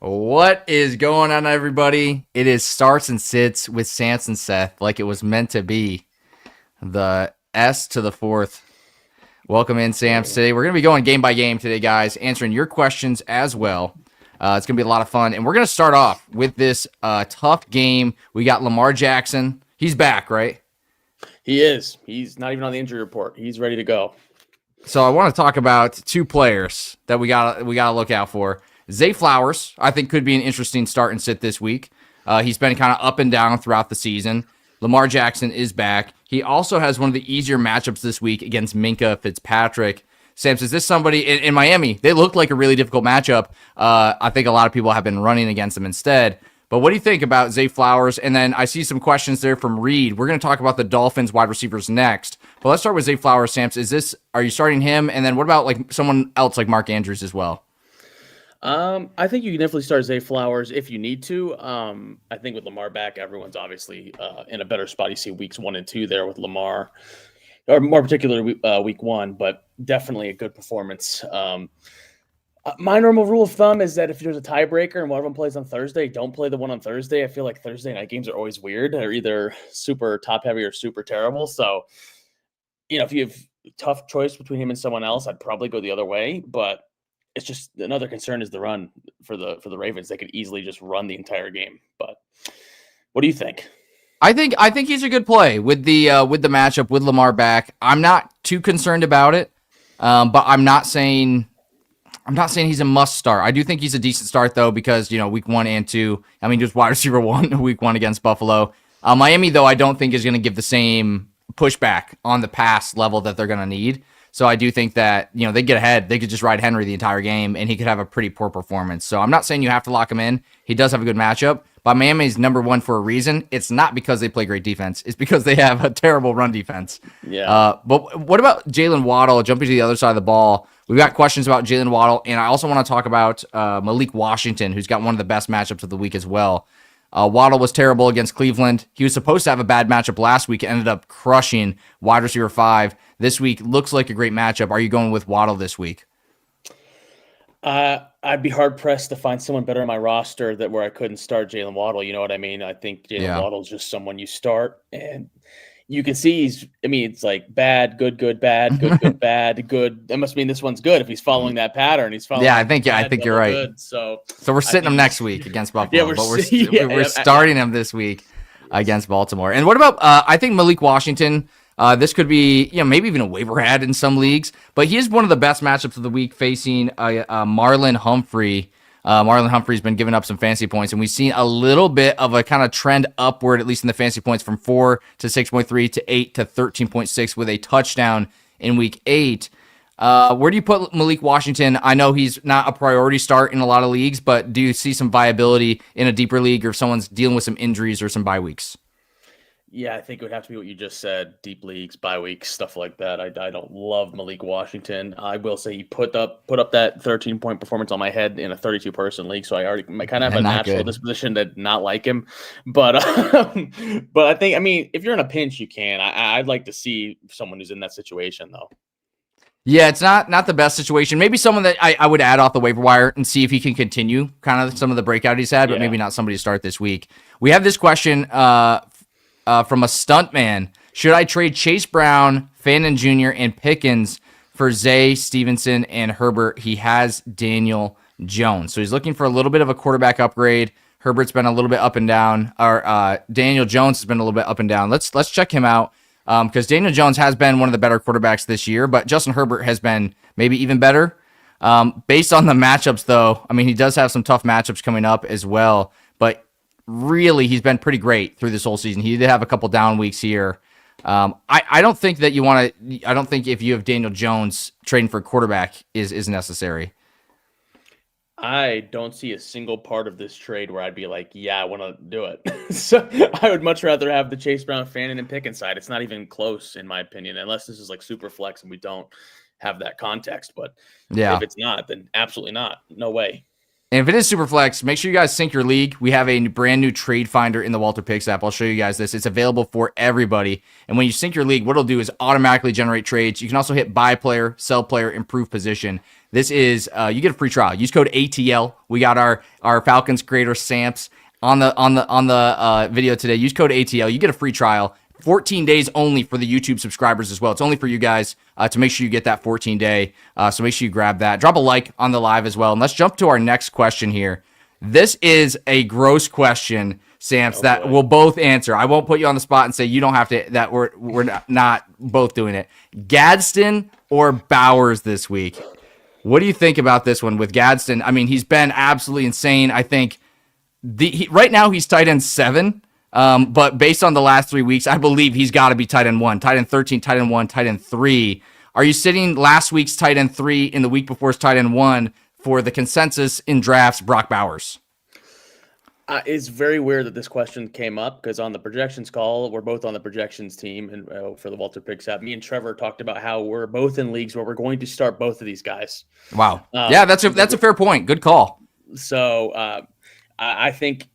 What is going on, everybody? It is Starts and Sits with Samps and Seth, like it was meant to be. The S to the fourth. Welcome in, Samps. Today we're going to be going game by game today, guys, answering your questions as well. It's going to be a lot of fun, and we're going to start off with this tough game. We got Lamar Jackson. He's back, right? He is. He's not even on the injury report. He's ready to go. So I want to talk about two players that we got to look out for. Zay Flowers, I think, could be an interesting start and sit this week. He's been kind of up and down throughout the season. Lamar Jackson is back. He also has one of the easier matchups this week against Minkah Fitzpatrick. Samps, is this somebody in Miami? They looked like a really difficult matchup. I think a lot of people have been running against them instead. But what do you think about Zay Flowers? And then I see some questions there from Reed. We're going to talk about the Dolphins wide receivers next. But let's start with Zay Flowers, Samps. Are you starting him? And then what about like someone else like Mark Andrews as well? I think you can definitely start Zay Flowers if you need to. I think with Lamar back, everyone's obviously in a better spot. You see weeks 1 and 2 there with Lamar, or more particularly week 1, but definitely a good performance. My normal rule of thumb is that if there's a tiebreaker and one of them plays on Thursday, don't play the one on Thursday. I feel like Thursday night games are always weird. They're either super top heavy or super terrible. So, if you have a tough choice between him and someone else, I'd probably go the other way. But it's just another concern is the run for the Ravens. They could easily just run the entire game. But what do you think? I think he's a good play with the matchup with Lamar back. I'm not too concerned about it, but I'm not saying he's a must start. I do think he's a decent start though because week 1 and 2. I mean, just wide receiver 1 week 1 against Buffalo. Miami though, I don't think is going to give the same pushback on the pass level that they're going to need. So I do think that, they get ahead. They could just ride Henry the entire game, and he could have a pretty poor performance. So I'm not saying you have to lock him in. He does have a good matchup, but Miami's number 1 for a reason. It's not because they play great defense. It's because they have a terrible run defense. Yeah. But what about Jalen Waddle jumping to the other side of the ball? We've got questions about Jalen Waddle, and I also want to talk about Malik Washington, who's got one of the best matchups of the week as well. Waddle was terrible against Cleveland. He was supposed to have a bad matchup last week, ended up crushing wide receiver 5. This week looks like a great matchup. Are you going with Waddle this week? I'd be hard pressed to find someone better on my roster where I couldn't start Jalen Waddle. You know what I mean? I think Jalen Waddle is just someone you start, and you can see it's like bad, good, bad, good, bad, good. That must mean this one's good if he's following that pattern. He's following. Yeah, I think you're right. Good, so we're sitting him next week against Buffalo, yeah, we're starting him this week against Baltimore. And what about I think Malik Washington? This could be, maybe even a waiver ad in some leagues, but he is one of the best matchups of the week facing Marlon Humphrey. Marlon Humphrey's been giving up some fantasy points, and we've seen a little bit of a kind of trend upward, at least in the fantasy points, from 4 to 6.3 to 8 to 13.6 with a touchdown in week 8. Where do you put Malik Washington? I know he's not a priority start in a lot of leagues, but do you see some viability in a deeper league or if someone's dealing with some injuries or some bye weeks? Yeah, I think it would have to be what you just said, deep leagues, bye weeks, stuff like that. I don't love Malik Washington. I will say he put up that 13-point performance on my head in a 32-person league, so I already kind of have a natural disposition to not like him. But but I think, if you're in a pinch, you can. I'd like to see someone who's in that situation, though. Yeah, it's not the best situation. Maybe someone that I would add off the waiver wire and see if he can continue kind of some of the breakout he's had, but maybe not somebody to start this week. We have this question from a stunt man. Should I trade Chase Brown, Fannin Jr., and Pickens for Zay, Stevenson, and Herbert? He has Daniel Jones. So he's looking for a little bit of a quarterback upgrade. Herbert's been a little bit up and down. Or Daniel Jones has been a little bit up and down. Let's check him out because Daniel Jones has been one of the better quarterbacks this year, but Justin Herbert has been maybe even better. Based on the matchups, though, he does have some tough matchups coming up as well, but really, he's been pretty great through this whole season. He did have a couple down weeks here. I don't think that you want to. I don't think if you have Daniel Jones, trading for a quarterback is necessary. I don't see a single part of this trade where I'd be like, yeah, I want to do it. So I would much rather have the Chase Brown, Fannin, and Pickens side. It's not even close, in my opinion, unless this is like super flex and we don't have that context. But if it's not, then absolutely not. No way. And if it is Superflex, make sure you guys sync your league. We have a brand new trade finder in the Walter Picks app. I'll show you guys this. It's available for everybody. And when you sync your league, what it'll do is automatically generate trades. You can also hit buy player, sell player, improve position. This is, you get a free trial. Use code ATL. We got our Falcons creator Samps on the video today. Use code ATL. You get a free trial. 14 days only for the YouTube subscribers as well. It's only for you guys to make sure you get that 14-day. So make sure you grab that. Drop a like on the live as well. And let's jump to our next question here. This is a gross question, Samps, that we'll both answer. I won't put you on the spot and say you don't have to, that we're not both doing it. Gadsden or Bowers this week? What do you think about this one with Gadsden? I mean, he's been absolutely insane. I think right now he's tight end 7. But based on the last 3 weeks, I believe he's got to be tight end 1, tight end 13, tight end 1, tight end 3. Are you sitting last week's tight end 3 in the week before's tight end 1 for the consensus in drafts, Brock Bowers? It's very weird that this question came up because on the projections call, we're both on the projections team and for the Walter Picks app. Me and Trevor talked about how we're both in leagues where we're going to start both of these guys. Wow. Yeah, that's a fair point. Good call. So I think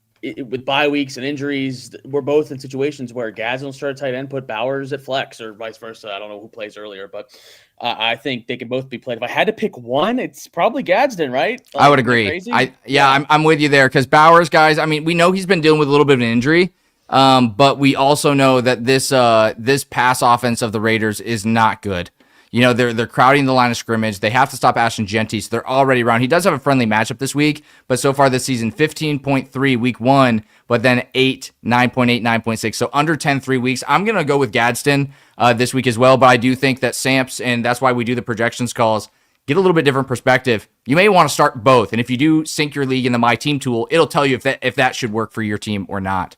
with bye weeks and injuries, we're both in situations where Gadsden will start at tight end, put Bowers at flex, or vice versa. I don't know who plays earlier, but I think they can both be played. If I had to pick one, it's probably Gadsden, right? Like, I would agree. I'm with you there because Bowers, guys. I mean, we know he's been dealing with a little bit of an injury, but we also know that this pass offense of the Raiders is not good. You know, they're crowding the line of scrimmage. They have to stop Jeanty, so they're already around. He does have a friendly matchup this week, but so far this season, 15.3 week 1, but then 8, 9.8, 9.6. So under 10 3 weeks. I'm going to go with Gadsden this week as well, but I do think that Samps, and that's why we do the projections calls, get a little bit different perspective. You may want to start both, and if you do sync your league in the My Team tool, it'll tell you if that should work for your team or not.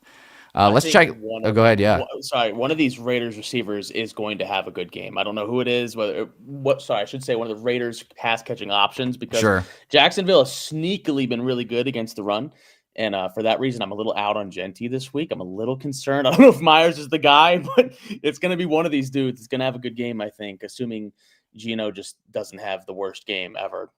Let's check. Go ahead. Yeah. One of these Raiders receivers is going to have a good game. I don't know who it is. I should say one of the Raiders pass catching options because Jacksonville has sneakily been really good against the run. And for that reason, I'm a little out on Jeanty this week. I'm a little concerned. I don't know if Myers is the guy, but it's going to be one of these dudes. It's going to have a good game, I think, assuming Geno just doesn't have the worst game ever.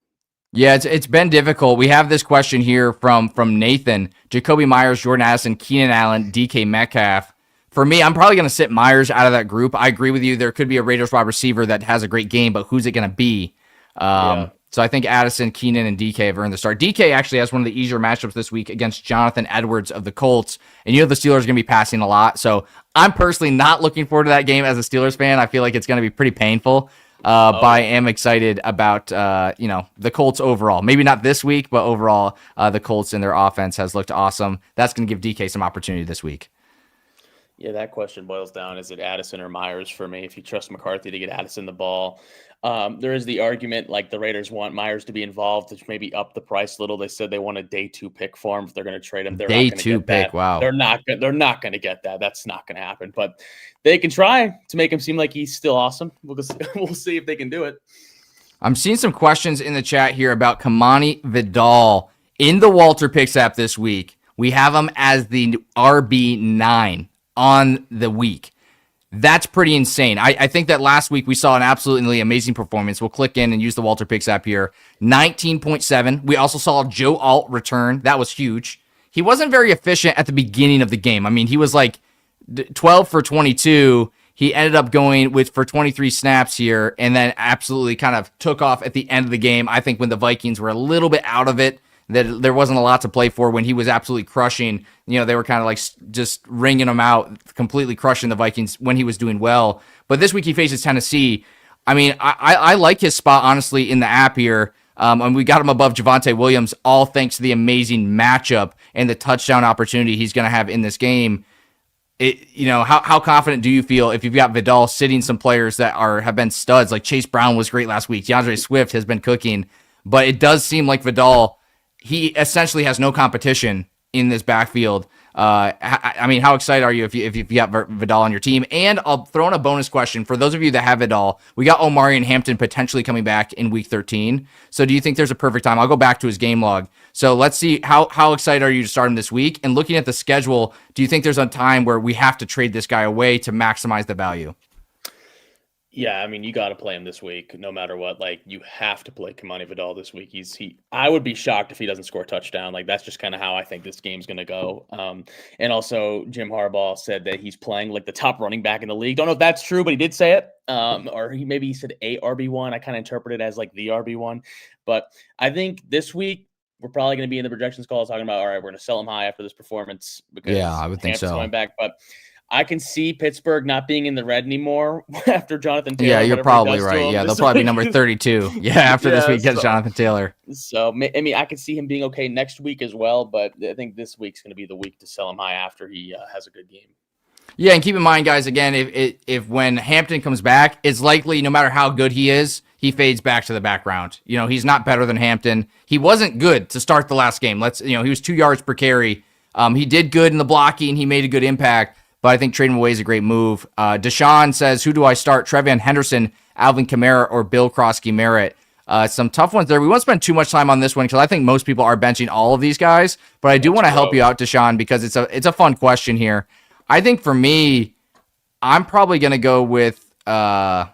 Yeah, it's been difficult. We have this question here from Nathan. Jacoby Myers, Jordan Addison, Keenan Allen, DK Metcalf. For me, I'm probably going to sit Myers out of that group. I agree with you. There could be a Raiders wide receiver that has a great game, but who's it going to be? So I think Addison, Keenan, and DK have earned the start. DK actually has one of the easier matchups this week against Jonathan Edwards of the Colts. And you know the Steelers are going to be passing a lot. So I'm personally not looking forward to that game as a Steelers fan. I feel like it's going to be pretty painful. But I am excited about, the Colts overall. Maybe not this week, but overall, the Colts and their offense has looked awesome. That's going to give DK some opportunity this week. Yeah, that question boils down, is it Addison or Myers for me? If you trust McCarthy to get Addison the ball. There is the argument, like the Raiders want Myers to be involved, to maybe up the price a little. They said they want a day 2 pick for him if they're going to trade him. They're day not 2 pick, that. wow. They're not going to get that. That's not going to happen. But they can try to make him seem like he's still awesome. We'll see if they can do it. I'm seeing some questions in the chat here about Kamani Vidal in the Walter Picks app this week. We have him as the RB9 on the week. That's pretty insane. I think that last week we saw an absolutely amazing performance. We'll click in and use the Walter Picks app here. 19.7. We also saw Joe Alt return. That was huge. He wasn't very efficient at the beginning of the game. I mean, he was like 12 for 22. He ended up going for 23 snaps here and then absolutely kind of took off at the end of the game. I think when the Vikings were a little bit out of it, that there wasn't a lot to play for when he was absolutely crushing. They were kind of like just ringing him out, completely crushing the Vikings when he was doing well. But this week he faces Tennessee. I mean, I like his spot, honestly, in the app here. And we got him above Javonte Williams, all thanks to the amazing matchup and the touchdown opportunity he's going to have in this game. How confident do you feel if you've got Vidal sitting some players that have been studs? Like Chase Brown was great last week. DeAndre Swift has been cooking. But it does seem like Vidal, he essentially has no competition in this backfield. I mean, how excited are you if you got Vidal on your team? And I'll throw in a bonus question for those of you that have Vidal. We got Omari and Hampton potentially coming back in week 13. So do you think there's a perfect time? I'll go back to his game log. So let's see how excited are you to start him this week? And looking at the schedule, do you think there's a time where we have to trade this guy away to maximize the value? Yeah, I mean, you got to play him this week, no matter what. Like, you have to play Kamani Vidal this week. I would be shocked if he doesn't score a touchdown. Like, that's just kind of how I think this game's going to go. And also, Jim Harbaugh said that he's playing like the top running back in the league. Don't know if that's true, but he did say it. Or maybe he said a RB1. I kind of interpret it as like the RB1. But I think this week we're probably going to be in the projections call talking about, all right, we're going to sell him high after this performance because I would think so. Going back, but I can see Pittsburgh not being in the red anymore after Jonathan Taylor. Yeah, you're probably right. Yeah, they'll probably be number 32. Yeah, after this week gets Jonathan Taylor. So, I mean, I can see him being okay next week as well, but I think this week's going to be the week to sell him high after he has a good game. Yeah, and keep in mind, guys, again, if when Hampton comes back, it's likely no matter how good he is, he fades back to the background. You know, he's not better than Hampton. He wasn't good to start the last game. He was 2 yards per carry. He did good in the blocking. He made a good impact. But I think trading away is a great move. Deshaun says, who do I start? Trevion Henderson, Alvin Kamara, or Bill Krosky-Merritt? Some tough ones there. We won't spend too much time on this one because I think most people are benching all of these guys. But I do want to help you out, Deshaun, because it's a fun question here. I think for me, I'm probably going to go with, I'm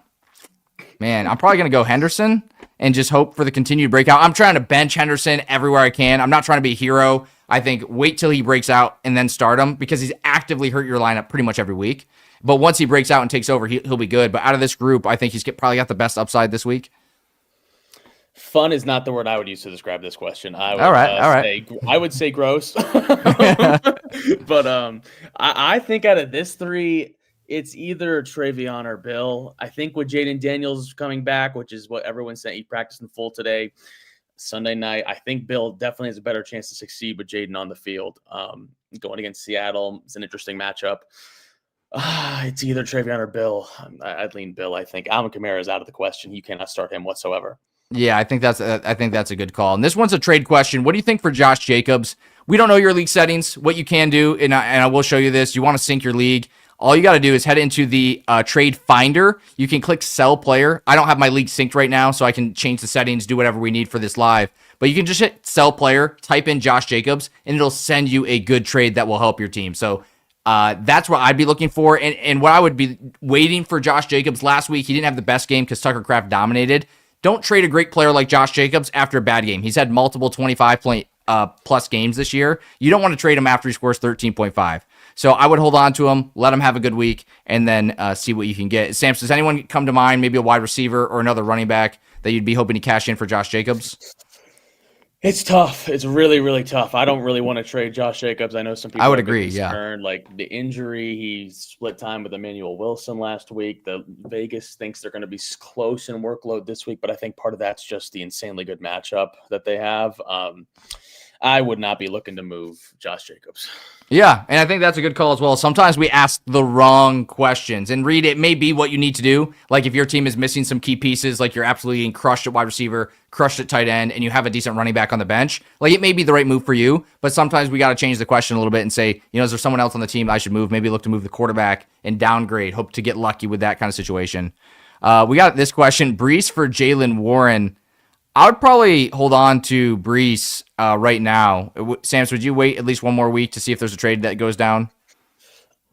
probably going to go Henderson and just hope for the continued breakout. I'm trying to bench Henderson everywhere I can. I'm not trying to be a hero. I think wait till he breaks out and then start him because he's actively hurt your lineup pretty much every week. But once he breaks out and takes over, he'll be good. But out of this group, I think he's probably got the best upside this week. Fun is not the word I would use to describe this question. All right. I would say gross. But I think out of this 3, it's either Trevion or Bill. I think with Jaden Daniels coming back, which is what everyone's saying, he practiced in full today, Sunday night. I think Bill definitely has a better chance to succeed with Jaden on the field. Going against Seattle, it's an interesting matchup. It's either Trevion or Bill. I'd lean Bill. I think Alvin Kamara is out of the question. You cannot start him whatsoever. Yeah, I think that's a good call. And this one's a trade question. What do you think for Josh Jacobs? We don't know your league settings. What you can do, and I will show you this. You want to sync your league. All you got to do is head into the trade finder. You can click sell player. I don't have my league synced right now, so I can change the settings, do whatever we need for this live. But you can just hit sell player, type in Josh Jacobs, and it'll send you a good trade that will help your team. So that's what I'd be looking for. And what I would be waiting for Josh Jacobs last week, he didn't have the best game because Tucker Kraft dominated. Don't trade a great player like Josh Jacobs after a bad game. He's had multiple 25-point plus games this year. You don't want to trade him after he scores 13.5. So I would hold on to him, let him have a good week, and then see what you can get. Samps, does anyone come to mind, maybe a wide receiver or another running back that you'd be hoping to cash in for Josh Jacobs? It's tough. It's really, really tough. I don't really want to trade Josh Jacobs. I know some people I would agree, concerned. Like the injury, he split time with Emmanuel Wilson last week. The Vegas thinks they're going to be close in workload this week, but I think part of that's just the insanely good matchup that they have. I would not be looking to move Josh Jacobs. Yeah, and I think that's a good call as well. Sometimes we ask the wrong questions. And Reed, it may be what you need to do. Like if your team is missing some key pieces, like you're absolutely getting crushed at wide receiver, crushed at tight end, and you have a decent running back on the bench, like it may be the right move for you. But sometimes we got to change the question a little bit and say, is there someone else on the team I should move? Maybe look to move the quarterback and downgrade. Hope to get lucky with that kind of situation. We got this question. Brees for Jalen Warren. I would probably hold on to Brees right now. Samps, would you wait at least one more week to see if there's a trade that goes down?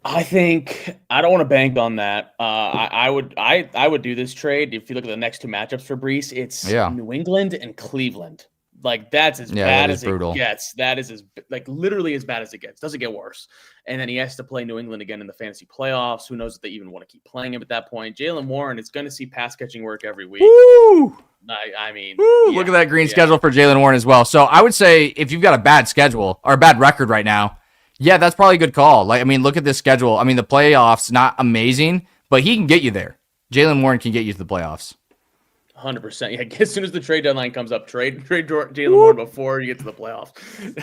I think I don't want to bank on that. I would do this trade. If you look at the next 2 matchups for Brees, it's New England and Cleveland. Like that's as bad as brutal. It gets. That is literally as bad as it gets. Doesn't get worse. And then he has to play New England again in the fantasy playoffs. Who knows if they even want to keep playing him at that point? Jalen Warren is going to see pass catching work every week. Woo! I mean, look at that green schedule for Jalen Warren as well. So I would say if you've got a bad schedule or a bad record right now, that's probably a good call. Look at this schedule. The playoffs, not amazing, but he can get you there. Jalen Warren can get you to the playoffs. 100%. Yeah, as soon as the trade deadline comes up, trade Jalen Warren before you get to the playoffs.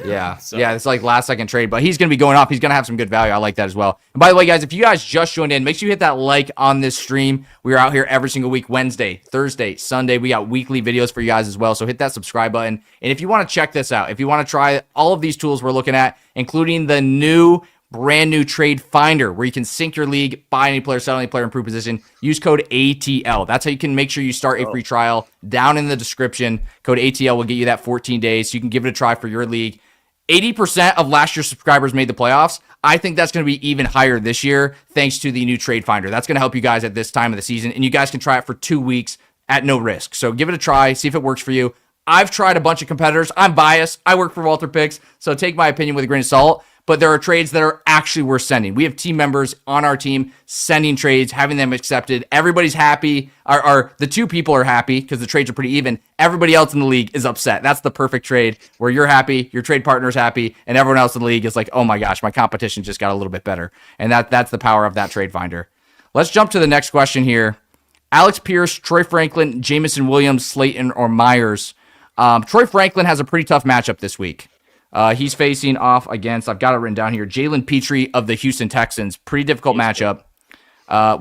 Yeah, it's like last second trade, but he's going to be going off. He's going to have some good value. I like that as well. And by the way, guys, if you guys just joined in, make sure you hit that like on this stream. We are out here every single week, Wednesday, Thursday, Sunday. We got weekly videos for you guys as well, so hit that subscribe button. And if you want to check this out, if you want to try all of these tools we're looking at, including the brand new trade finder where you can sync your league, buy any player, sell any player, improve position. Use code ATL. That's how you can make sure you start a free trial down in the description. Code ATL will get you that 14 days so you can give it a try for your league. 80% of last year's subscribers made the playoffs. I think that's going to be even higher this year thanks to the new trade finder. That's going to help you guys at this time of the season, and you guys can try it for 2 weeks at no risk. So give it a try, see if it works for you. I've tried a bunch of competitors. I'm biased. I work for Walter Picks, so take my opinion with a grain of salt. But there are trades that are actually worth sending. We have team members on our team sending trades, having them accepted. Everybody's happy. The 2 people are happy because the trades are pretty even. Everybody else in the league is upset. That's the perfect trade where you're happy, your trade partner's happy, and everyone else in the league is like, oh my gosh, my competition just got a little bit better. And that's the power of that trade finder. Let's jump to the next question here. Alex Pierce, Troy Franklin, Jamison Williams, Slayton, or Myers. Troy Franklin has a pretty tough matchup this week. He's facing off against, I've got it written down here, Jalen Petrie of the Houston Texans. Pretty difficult matchup.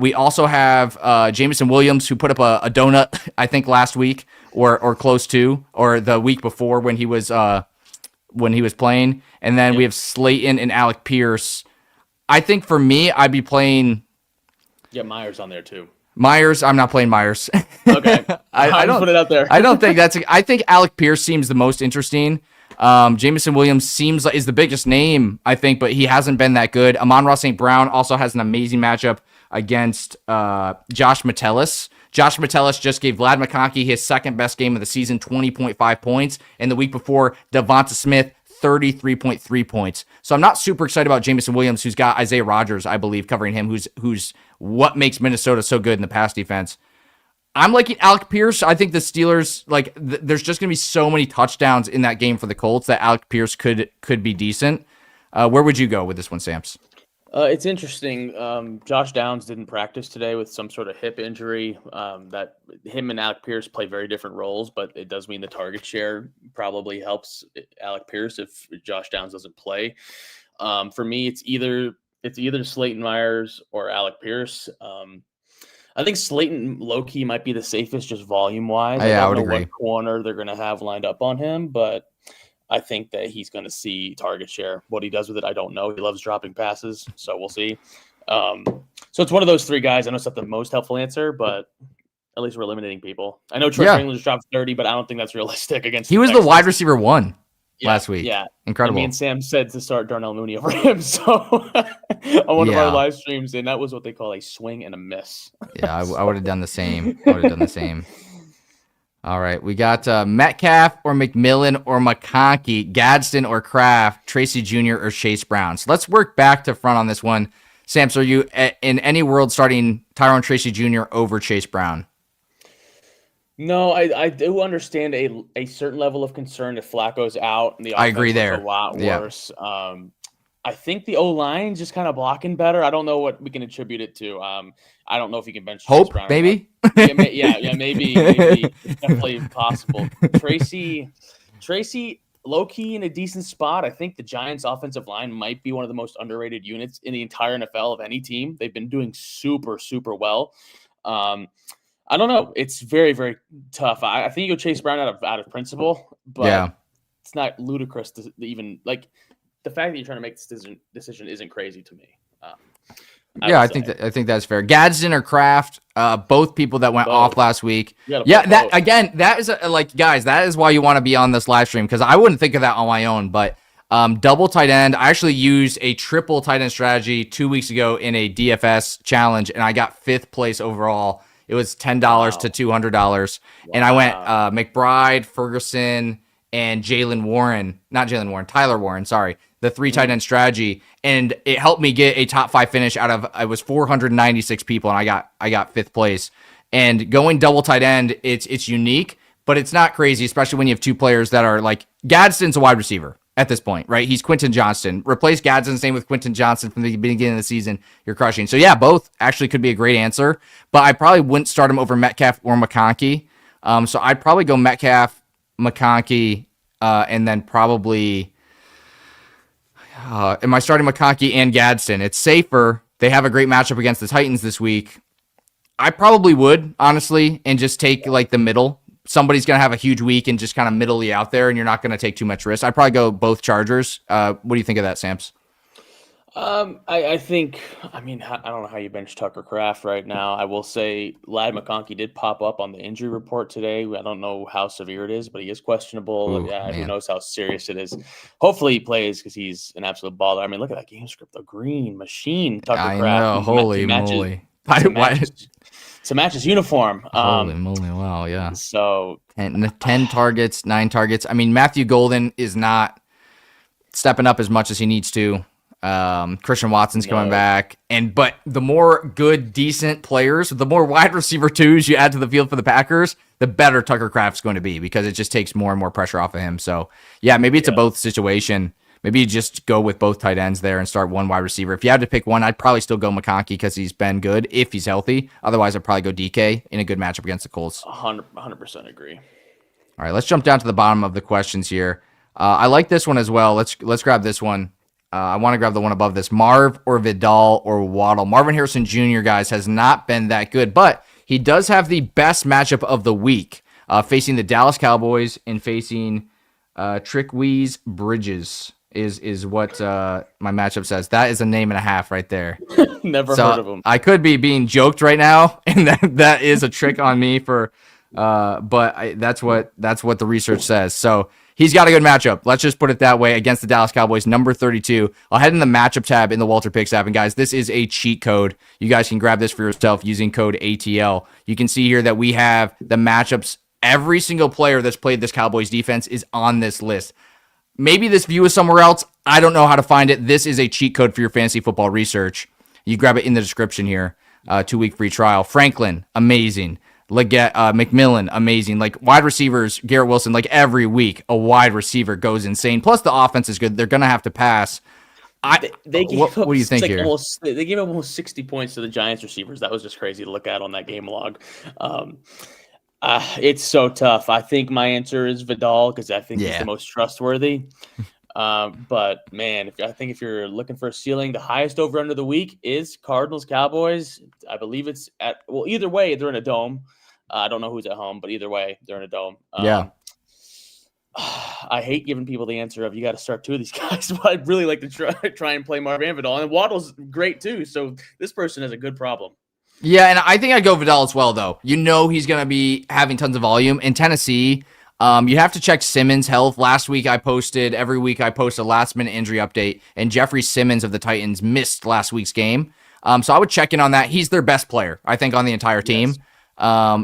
We also have Jamison Williams, who put up a donut, I think, last week or close to, or the week before when he was playing. And then we have Slayton and Alec Pierce. I think for me, I'd be playing. Yeah, Myers on there too. Myers, I'm not playing Myers. Okay, I don't put it out there. I don't think I think Alec Pierce seems the most interesting. Jamison Williams is the biggest name, I think, but he hasn't been that good. Amon-Ra St. Brown also has an amazing matchup against Josh Metellus. Josh Metellus just gave Vlad McConkey his second best game of the season, 20.5 points. And the week before, Devonta Smith, 33.3 points. So I'm not super excited about Jamison Williams, who's got Isaiah Rodgers, I believe, covering him, who's what makes Minnesota so good in the pass defense. I'm liking Alec Pierce. I think the Steelers, there's just going to be so many touchdowns in that game for the Colts that Alec Pierce could be decent. Where would you go with this one, Samps? It's interesting. Josh Downs didn't practice today with some sort of hip injury. That him and Alec Pierce play very different roles, but it does mean the target share probably helps Alec Pierce if Josh Downs doesn't play. For me, it's either Slayton Myers or Alec Pierce. I think Slayton low-key might be the safest just volume-wise. I would know agree. what corner they're going to have lined up on him, but I think that he's going to see target share. What he does with it, I don't know. He loves dropping passes, so we'll see. So it's one of those 3 guys. I know it's not the most helpful answer, but at least we're eliminating people. I know Troy Franklin just dropped 30, but I don't think that's realistic against He was the wide receiver 1 last week. Yeah. Incredible. Me and Sam said to start Darnell Mooney over him. So on one of our live streams, and that was what they call a swing and a miss. Yeah, I would have done the same. All right, we got Metcalf or McMillan or McConkey, Gadsden or Kraft, Tracy Jr. or Chase Brown. So let's work back to front on this one. Samps, are you in any world starting Tyrone Tracy Jr. over Chase Brown? No, I do understand a certain level of concern if Flacco's out and the offense I agree there. is a lot worse. I think the O-line just kind of blocking better. I don't know what we can attribute it to. I don't know if he can bench Hope, Chase Brown maybe. Maybe. It's definitely possible. Tracy, low-key in a decent spot. I think the Giants' offensive line might be one of the most underrated units in the entire NFL of any team. They've been doing super, super well. I don't know. It's very, very tough. I think you go Chase Brown out of principle, but it's not ludicrous to even like the fact that you're trying to make this decision isn't crazy to me. I think that's fair. Gadsden or Kraft, both people that went off last week. That is guys, that is why you want to be on this live stream, because I wouldn't think of that on my own. But double tight end, I actually used a triple tight end strategy 2 weeks ago in a DFS challenge, and I got 5th place overall. It was $10 to $200, and I went McBride, Ferguson, and Tyler Warren. Sorry, the 3 tight end strategy, and it helped me get a top 5 finish out of it was 496 people, and I got 5th place. And going double tight end, it's unique, but it's not crazy, especially when you have 2 players that are like Gadsden's a wide receiver at this point, right? He's Quentin Johnston. Replace Gadsden, same with Quentin Johnston from the beginning of the season. You're crushing. So yeah, both actually could be a great answer, but I probably wouldn't start him over Metcalf or McConkey. So I'd probably go Metcalf, McConkey, and then probably. Am I starting McConkey and Gadsden? It's safer. They have a great matchup against the Titans this week. I probably would, honestly, and just take like the middle. Somebody's going to have a huge week and just kind of middle-y out there, and you're not going to take too much risk. I'd probably go both Chargers. What do you think of that, Samps? I think, I mean, I don't know how you bench Tucker Kraft right now. I will say Ladd McConkey did pop up on the injury report today. I don't know how severe it is, but he is questionable. Ooh, Yeah, who man. knows how serious it is. Hopefully he plays because he's an absolute baller. I mean, look at that game script, the green machine, Tucker I Kraft know. to Holy match it, moly. to Why? match his, to match his uniform. Holy moly. Wow. Yeah. So 10 targets, 9 targets. I mean, Matthew Golden is not stepping up as much as he needs to. Christian Watson's coming back, but the more good, decent players, the more wide receiver twos you add to the field for the Packers, the better Tucker Kraft's going to be because it just takes more and more pressure off of him. So yeah, maybe it's a both situation. Maybe you just go with both tight ends there and start one wide receiver. If you had to pick one, I'd probably still go McConkey because he's been good if he's healthy. Otherwise, I'd probably go DK in a good matchup against the Colts. 100% agree. All right, let's jump down to the bottom of the questions here. I like this one as well. Let's grab this one. I want to grab the one above this. Marv or Vidal or Waddle. Marvin Harrison Jr., guys, has not been that good, but he does have the best matchup of the week, facing the Dallas Cowboys and facing Trickweeze Bridges is what my matchup says. That is a name and a half right there. Never heard of him. I could be being joked right now, and that is a trick on me for that's what the research says. So he's got a good matchup. Let's just put it that way against the Dallas Cowboys, number 32. I'll head in the matchup tab in the Walter Picks app. And guys, this is a cheat code. You guys can grab this for yourself using code ATL. You can see here that we have the matchups. Every single player that's played this Cowboys defense is on this list. Maybe this view is somewhere else. I don't know how to find it. This is a cheat code for your fantasy football research. You grab it in the description here. 2-week free trial. Franklin, amazing. McMillan, amazing. Like wide receivers, Garrett Wilson, like every week, a wide receiver goes insane. Plus the offense is good. They're going to have to pass. What do you think here? They gave up almost 60 points to the Giants receivers. That was just crazy to look at on that game log. It's so tough. I think my answer is Vidal because I think he's the most trustworthy. But man, if you're looking for a ceiling, the highest over under the week is Cardinals Cowboys. I believe it's either way, they're in a dome. I don't know who's at home, but either way, they're in a dome. I hate giving people the answer of you got to start two of these guys, but I'd really like to try and play Marvin Vidal. And Waddle's great too. So this person has a good problem. Yeah, and I think I'd go Vidal as well, though. You know he's going to be having tons of volume. In Tennessee, you have to check Simmons' health. Every week I post a last-minute injury update, and Jeffrey Simmons of the Titans missed last week's game. So I would check in on that. He's their best player, I think, on the entire team. Yes.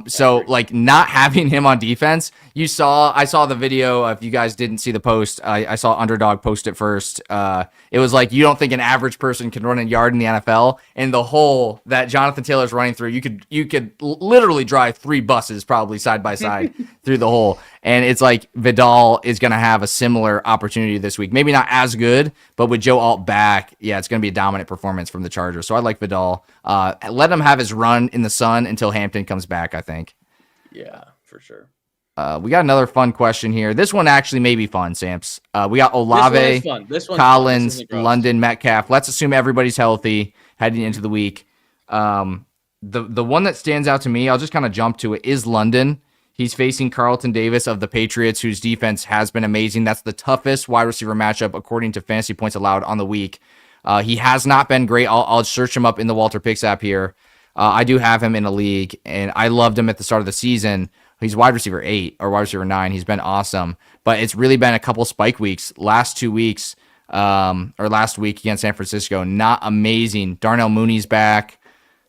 So like not having him on defense, I saw the video. If you guys didn't see the post, I saw Underdog post it first. It was like, you don't think an average person can run a yard in the NFL, and the hole that Jonathan Taylor's running through, you could literally drive 3 buses probably side by side through the hole. And it's like Vidal is going to have a similar opportunity this week. Maybe not as good, but with Joe Alt back, yeah, it's going to be a dominant performance from the Chargers. So I like Vidal. Let him have his run in the sun until Hampton comes back, I think. Yeah, for sure. We got another fun question here. This one actually may be fun, Samps. We got Olave, Collins, London, Metcalf. Let's assume everybody's healthy heading into the week. The one that stands out to me, I'll just kind of jump to it, is London. He's facing Carlton Davis of the Patriots, whose defense has been amazing. That's the toughest wide receiver matchup according to fantasy points allowed on the week. He has not been great. I'll search him up in the Walter Picks app here. I do have him in a league, and I loved him at the start of the season. He's wide receiver 8 or wide receiver 9. He's been awesome, but it's really been a couple spike weeks. Last 2 weeks, or last week against San Francisco, not amazing. Darnell Mooney's back.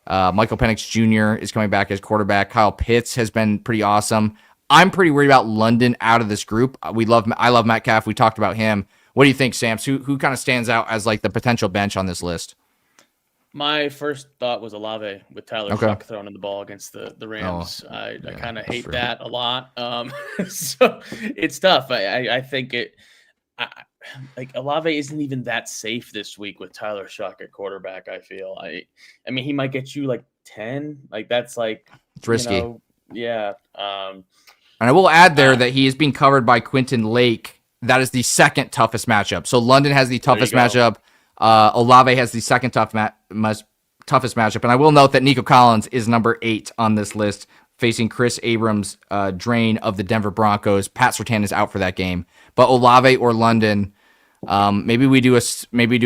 Michael Penix Jr. is coming back as quarterback. Kyle Pitts has been pretty awesome. I'm pretty worried about London out of this group. I love Metcalf. We talked about him. What do you think, Samps? Who kind of stands out as like the potential bench on this list? My first thought was Olave with Tyler Shuck throwing in the ball against the Rams. I kind of hate that a lot. So it's tough. I think like Olave isn't even that safe this week with Tyler Shuck at quarterback. I feel I mean he might get you like 10. Like that's like it's risky. Yeah. And I will add there that he is being covered by Quentin Lake. That is the second toughest matchup. So London has the toughest matchup. Olave has the second toughest matchup. And I will note that Nico Collins is number 8 on this list, facing Chris Abrams' drain of the Denver Broncos. Pat Surtain is out for that game. But Olave or London, Maybe we do a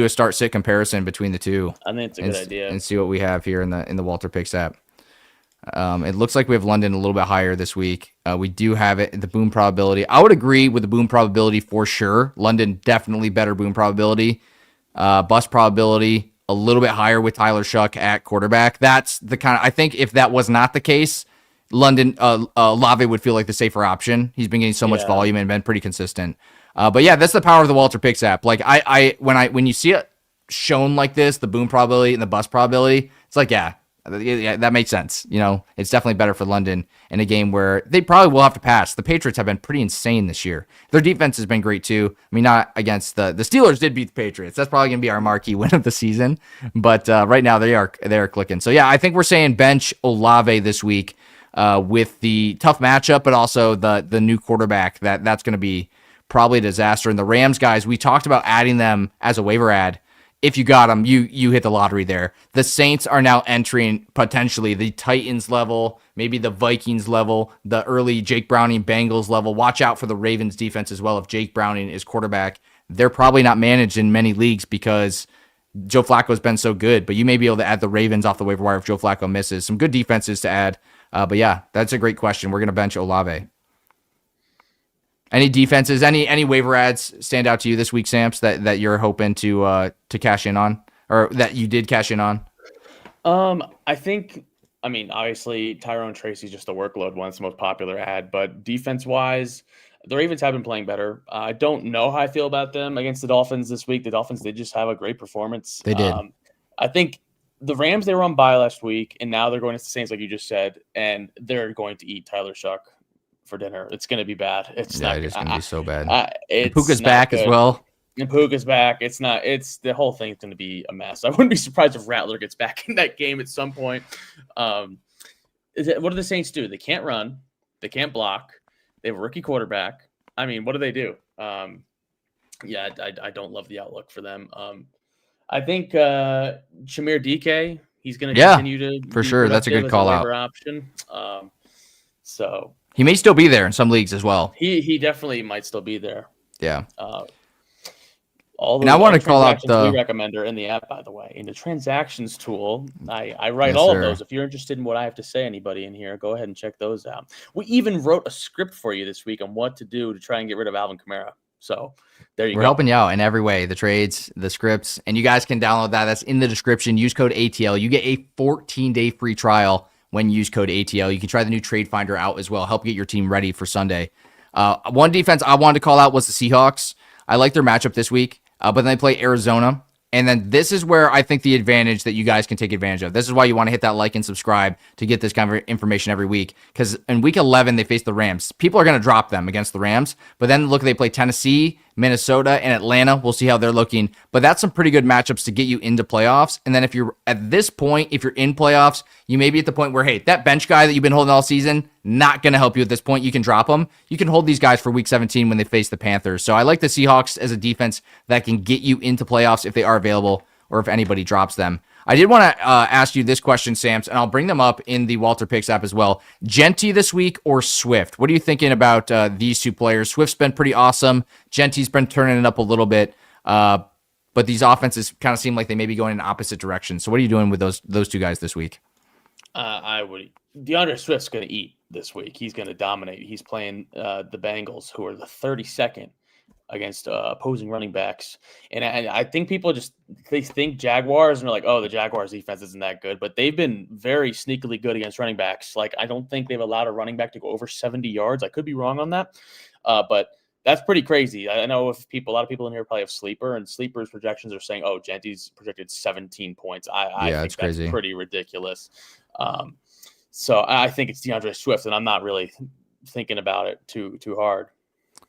start sit comparison between the two. I think it's a good idea. And see what we have here in the Walter Picks app. It looks like we have London a little bit higher this week. We do have it the boom probability. I would agree with the boom probability for sure. London definitely better boom probability. Bust probability a little bit higher with Tyler Shuck at quarterback. That's the kind of, I think if that was not the case, London Olave would feel like the safer option. He's been getting so much volume and been pretty consistent. But yeah, that's the power of the Walter Picks app. Like when you see it shown like this, the boom probability and the bust probability, it's like, yeah, that makes sense. It's definitely better for London in a game where they probably will have to pass. The Patriots have been pretty insane this year. Their defense has been great too. I mean, not against the Steelers did beat the Patriots. That's probably going to be our marquee win of the season. But right now they are clicking. So yeah, I think we're saying bench Olave this week with the tough matchup, but also the new quarterback that's going to be probably a disaster. And the Rams guys, we talked about adding them as a waiver ad. If you got them, you hit the lottery there. The Saints are now entering potentially the Titans level, maybe the Vikings level, the early Jake Browning Bengals level. Watch out for the Ravens defense as well. If Jake Browning is quarterback, they're probably not managed in many leagues because Joe Flacco's been so good, but you may be able to add the Ravens off the waiver wire if Joe Flacco misses. Some good defenses to add. But yeah, that's a great question. We're going to bench Olave. Any defenses, any waiver ads stand out to you this week, Samps, that you're hoping to cash in on, or that you did cash in on? I think, obviously Tyrone Tracy's just a workload one. It's the most popular ad, but defense-wise, the Ravens have been playing better. I don't know how I feel about them against the Dolphins this week. The Dolphins did just have a great performance. They did. I think the Rams, they were on bye last week, and now they're going to the Saints, like you just said, and they're going to eat Tyler Shuck for dinner. It's going to be bad. It's going to be so bad. Puka's back as well. And Puka's back. It's the whole thing's going to be a mess. I wouldn't be surprised if Rattler gets back in that game at some point. What do the Saints do? They can't run. They can't block. They have a rookie quarterback. What do they do? I don't love the outlook for them. I think Shamir DK, he's going to continue to for sure. That's a good call out option. So he may still be there in some leagues as well. He definitely might still be there. Yeah. And I want to call out the we recommend are in the app, by the way. In the transactions tool, I write all of those. If you're interested in what I have to say, anybody in here, go ahead and check those out. We even wrote a script for you this week on what to do to try and get rid of Alvin Kamara. So there you go. We're helping you out in every way, the trades, the scripts, and you guys can download that. That's in the description. Use code ATL. You get a 14-day free trial when you use code ATL. You can try the new Trade Finder out as well. Help get your team ready for Sunday. One defense I wanted to call out was the Seahawks. I like their matchup this week, but then they play Arizona. And then this is where I think the advantage that you guys can take advantage of. This is why you want to hit that like and subscribe to get this kind of information every week. Because in week 11, they face the Rams. People are going to drop them against the Rams. But then look, they play Tennessee, Minnesota, and Atlanta. We'll see how they're looking. But that's some pretty good matchups to get you into playoffs. And then if you're at this point, if you're in playoffs, you may be at the point where, hey, that bench guy that you've been holding all season, not going to help you at this point. You can drop them. You can hold these guys for week 17 when they face the Panthers. So I like the Seahawks as a defense that can get you into playoffs if they are available or if anybody drops them. I did want to ask you this question, Samps, and I'll bring them up in the Walter Picks app as well. Jeanty this week or Swift? What are you thinking about these two players? Swift's been pretty awesome. Jeanty's been turning it up a little bit, but these offenses kind of seem like they may be going in opposite directions. So what are you doing with those two guys this week? DeAndre Swift's going to eat this week. He's going to dominate. He's playing the Bengals, who are the 32nd against opposing running backs. And I think people they think Jaguars and they're like, oh, the Jaguars defense isn't that good, but they've been very sneakily good against running backs. Like, I don't think they've allowed a running back to go over 70 yards. I could be wrong on that. But that's pretty crazy. I know a lot of people in here probably have Sleeper, and Sleeper's projections are saying, oh, Jeanty's projected 17 points. I think that's crazy. Pretty ridiculous. So I think it's DeAndre Swift, and I'm not really thinking about it too hard.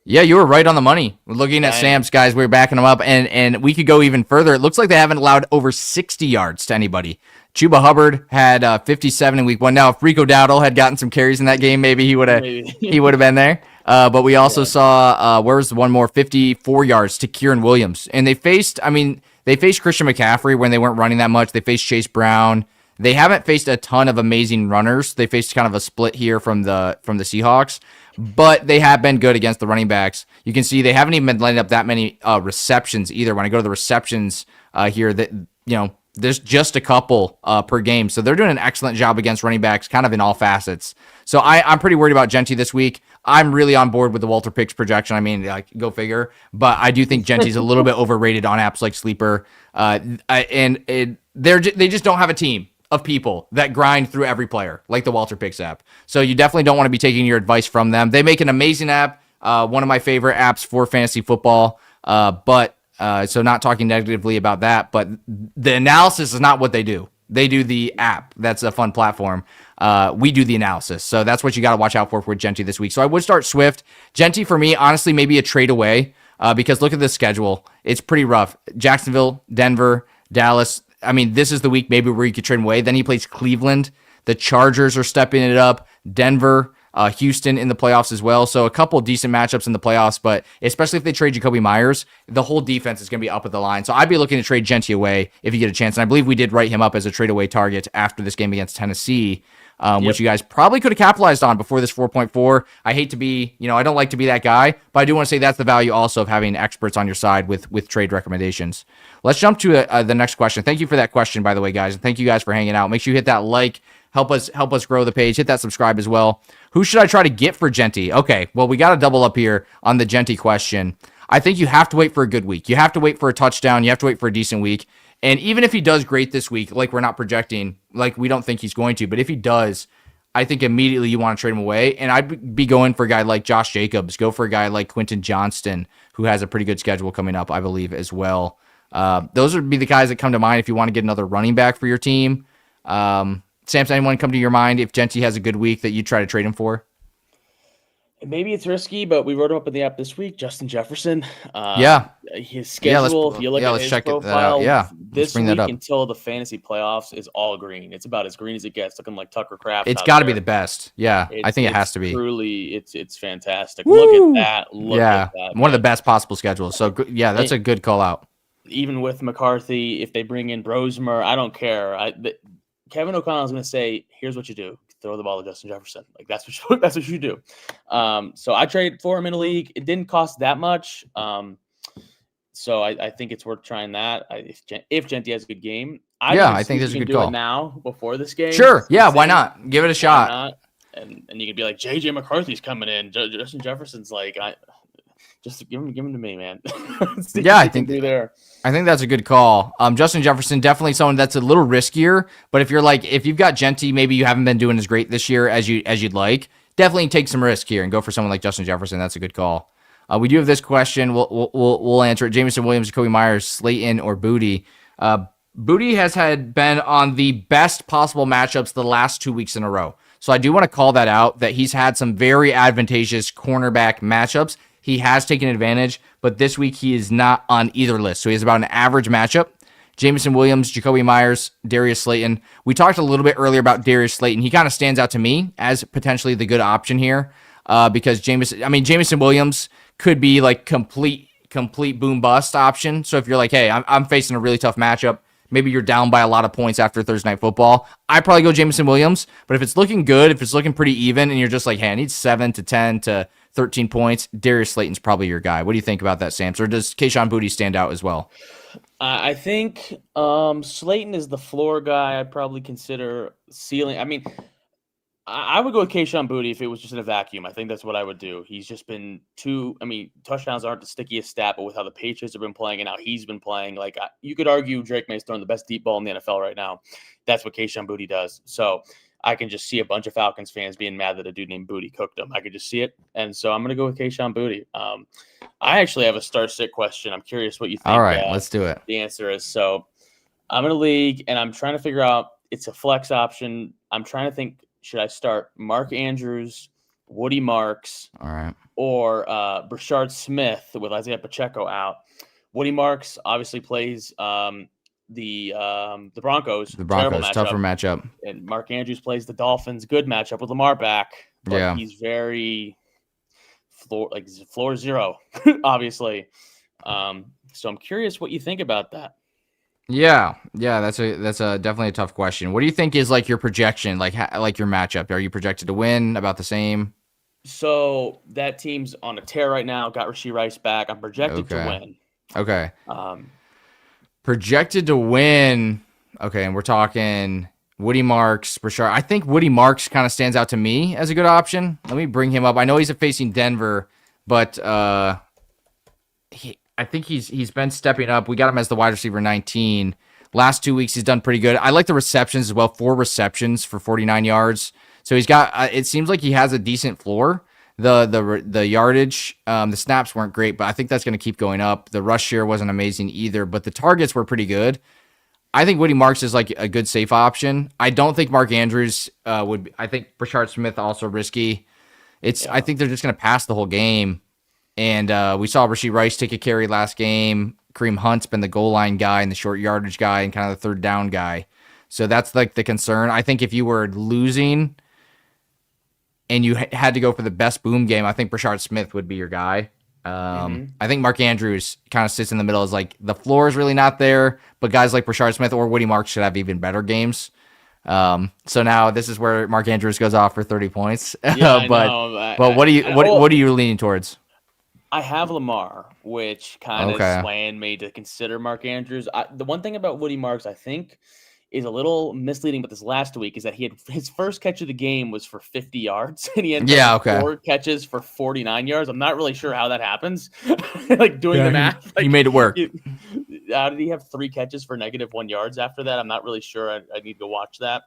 Yeah, you were right on the money. We're looking at Sam's, guys. We were backing them up, and we could go even further. It looks like they haven't allowed over 60 yards to anybody. Chuba Hubbard had 57 in week 1. Now, if Rico Dowdle had gotten some carries in that game, maybe he would have been there. But we also saw, where's the one more, 54 yards to Kieran Williams. And they faced Christian McCaffrey when they weren't running that much. They faced Chase Brown. They haven't faced a ton of amazing runners. They faced kind of a split here from the Seahawks. but they have been good against the running backs. You can see they haven't even been lining up that many receptions either. When I go to the receptions here, that there's just a couple per game. So they're doing an excellent job against running backs kind of in all facets. So I'm pretty worried about Jeanty this week. I'm really on board with the Walter Picks projection. I mean, like, go figure. But I do think Jeanty's a little bit overrated on apps like Sleeper. They just don't have a team of people that grind through every player like the Walter Picks app. So you definitely don't want to be taking your advice from them. They make an amazing app, one of my favorite apps for fantasy football. So not talking negatively about that, but the analysis is not what they do. They do the app. That's a fun platform. We do the analysis. So that's what you got to watch out for with Jeanty this week. So I would start Swift. Jeanty for me, honestly, maybe a trade away because look at the schedule. It's pretty rough. Jacksonville, Denver, Dallas. I mean, this is the week maybe where you could trade him away. Then he plays Cleveland. The Chargers are stepping it up. Denver, Houston in the playoffs as well. So a couple decent matchups in the playoffs, but especially if they trade Jacoby Myers, the whole defense is going to be up at the line. So I'd be looking to trade Jeanty away if you get a chance. And I believe we did write him up as a trade away target after this game against Tennessee, which you guys probably could have capitalized on before this 4.4. I hate to be, I don't like to be that guy, but I do want to say that's the value also of having experts on your side with trade recommendations. Let's jump to the next question. Thank you for that question, by the way, guys. And thank you guys for hanging out. Make sure you hit that like. Help us grow the page. Hit that subscribe as well. Who should I try to get for Jeanty? Okay, well, we got to double up here on the Jeanty question. I think you have to wait for a good week. You have to wait for a touchdown. You have to wait for a decent week. And even if he does great this week, like we're not projecting, like we don't think he's going to, but if he does, I think immediately you want to trade him away. And I'd be going for a guy like Josh Jacobs. Go for a guy like Quentin Johnston, who has a pretty good schedule coming up, I believe, as well. Those would be the guys that come to mind if you want to get another running back for your team. Samps, anyone come to your mind if Jeanty has a good week that you try to trade him for? Maybe it's risky, but we wrote him up in the app this week. Justin Jefferson. His schedule, if you look at his profile, this week until the fantasy playoffs is all green. It's about as green as it gets, looking like Tucker Kraft. It's got to be the best. Yeah, I think it has to be. Truly, it's fantastic. Woo! Look at that. Look at that. One of the best possible schedules. So, yeah, that's a good call out. Even with McCarthy, if they bring in Brosmer, I don't care. Kevin O'Connell is going to say, "Here's what you do: throw the ball to Justin Jefferson. Like that's what you do." So I traded for him in a league. It didn't cost that much. So I think it's worth trying that. If Jeanty has a good game, I think there's a good call. It now before this game. Sure. Yeah. Why not? Give it a shot. And you could be like, JJ McCarthy's coming in. Justin Jefferson's like, just give him to me, man. I think that's a good call. Justin Jefferson, definitely someone that's a little riskier, but if you've got Jeanty, maybe you haven't been doing as great this year as you'd like, definitely take some risk here and go for someone like Justin Jefferson. That's a good call. We do have this question. We'll answer it. Jameson Williams, Jacoby Myers, Slayton, or Booty. Booty has been on the best possible matchups the last 2 weeks in a row. So I do want to call that out, that he's had some very advantageous cornerback matchups. He has taken advantage, but this week he is not on either list. So he has about an average matchup. Jameson Williams, Jacoby Myers, Darius Slayton. We talked a little bit earlier about Darius Slayton. He kind of stands out to me as potentially the good option here because Jameson Williams could be like complete boom bust option. So if you're like, hey, I'm facing a really tough matchup, maybe you're down by a lot of points after Thursday Night Football, I'd probably go Jameson Williams. But if it's looking good, if it's looking pretty even, and you're just like, hey, I need 7 to 10 to 13 points, Darius Slayton's probably your guy. What do you think about that, Samps? Or does Kayshon Boutte stand out as well? I think Slayton is the floor guy. I'd probably consider ceiling. I mean, I would go with Kayshon Boutte if it was just in a vacuum. I think that's what I would do. He's just been touchdowns aren't the stickiest stat, but with how the Patriots have been playing and how he's been playing, like you could argue Drake May's throwing the best deep ball in the NFL right now. That's what Kayshon Boutte does. So I can just see a bunch of Falcons fans being mad that a dude named Boutte cooked them. I could just see it. And so I'm going to go with Kayshon Boutte. I actually have a start-sit question. I'm curious what you think. All right, let's do it. The answer is, so I'm in a league, and I'm trying to figure out, it's a flex option. I'm trying to think, should I start Mark Andrews, Woody Marks, all right, or Brashard Smith with Isaiah Pacheco out? Woody Marks obviously plays the Broncos. The Broncos, tougher matchup. And Mark Andrews plays the Dolphins. Good matchup with Lamar back. But he's very floor zero, obviously. So I'm curious what you think about that. Yeah, that's a definitely a tough question. What do you think is like your projection, like your matchup? Are you projected to win about the same? So that team's on a tear right now. Got Rashee Rice back. I'm projected to win. Okay. Projected to win. Okay, and we're talking Woody Marks, Brashard. I think Woody Marks kind of stands out to me as a good option. Let me bring him up. I know he's facing Denver, but I think he's been stepping up. We got him as the wide receiver 19. Last 2 weeks, he's done pretty good. I like the receptions as well. 4 receptions for 49 yards. So he's got. It seems like he has a decent floor. The yardage, the snaps weren't great, but I think that's going to keep going up. The rush share wasn't amazing either, but the targets were pretty good. I think Woody Marks is like a good safe option. I don't think Mark Andrews would be. I think Brashard Smith also risky. I think they're just going to pass the whole game. And we saw Rashee Rice take a carry last game. Kareem Hunt's been the goal line guy and the short yardage guy and kind of the third down guy. So that's like the concern. I think if you were losing and you had to go for the best boom game, I think Brashard Smith would be your guy. I think Mark Andrews kind of sits in the middle as like the floor is really not there, but guys like Brashard Smith or Woody Marks should have even better games. So now this is where Mark Andrews goes off for 30 points. Yeah, but what are you leaning towards? I have Lamar, which kind of swaying me to consider Mark Andrews. The one thing about Woody Marks, I think, is a little misleading, but this last week is that he had his first catch of the game was for 50 yards, and he ended up with 4 catches for 49 yards. I'm not really sure how that happens. Like doing the math, he made it work. How did he have 3 catches for -1 yards after that? I'm not really sure. I need to watch that.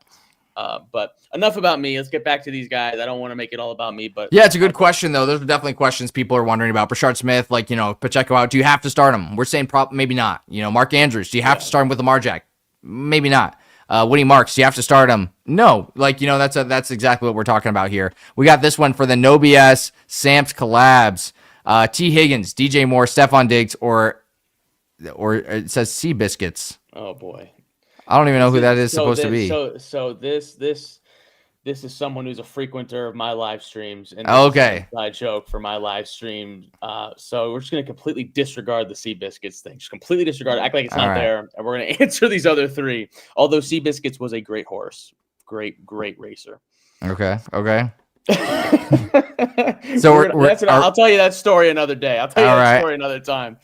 But enough about me. Let's get back to these guys. I don't want to make it all about me, but yeah, it's a good question though. There's definitely questions people are wondering about. Brashard Smith, like, Pacheco out. Do you have to start him? We're saying maybe not. Mark Andrews, do you have to start him with Lamar Jack? Maybe not. Woody Marks, do you have to start him? No. That's exactly what we're talking about here. We got this one for the No BS Samps collabs. T. Higgins, DJ Moore, Stephon Diggs, or it says Sea Biscuits. Oh boy. I don't even know who that is supposed to be. So this is someone who's a frequenter of my live streams, and I joke for my live stream. So we're just gonna completely disregard the Seabiscuits thing. Just completely disregard, act like it's not there, and we're gonna answer these other 3. Although Seabiscuits was a great horse, great racer. Okay. So I'll tell you that story another day. I'll tell you that story another time.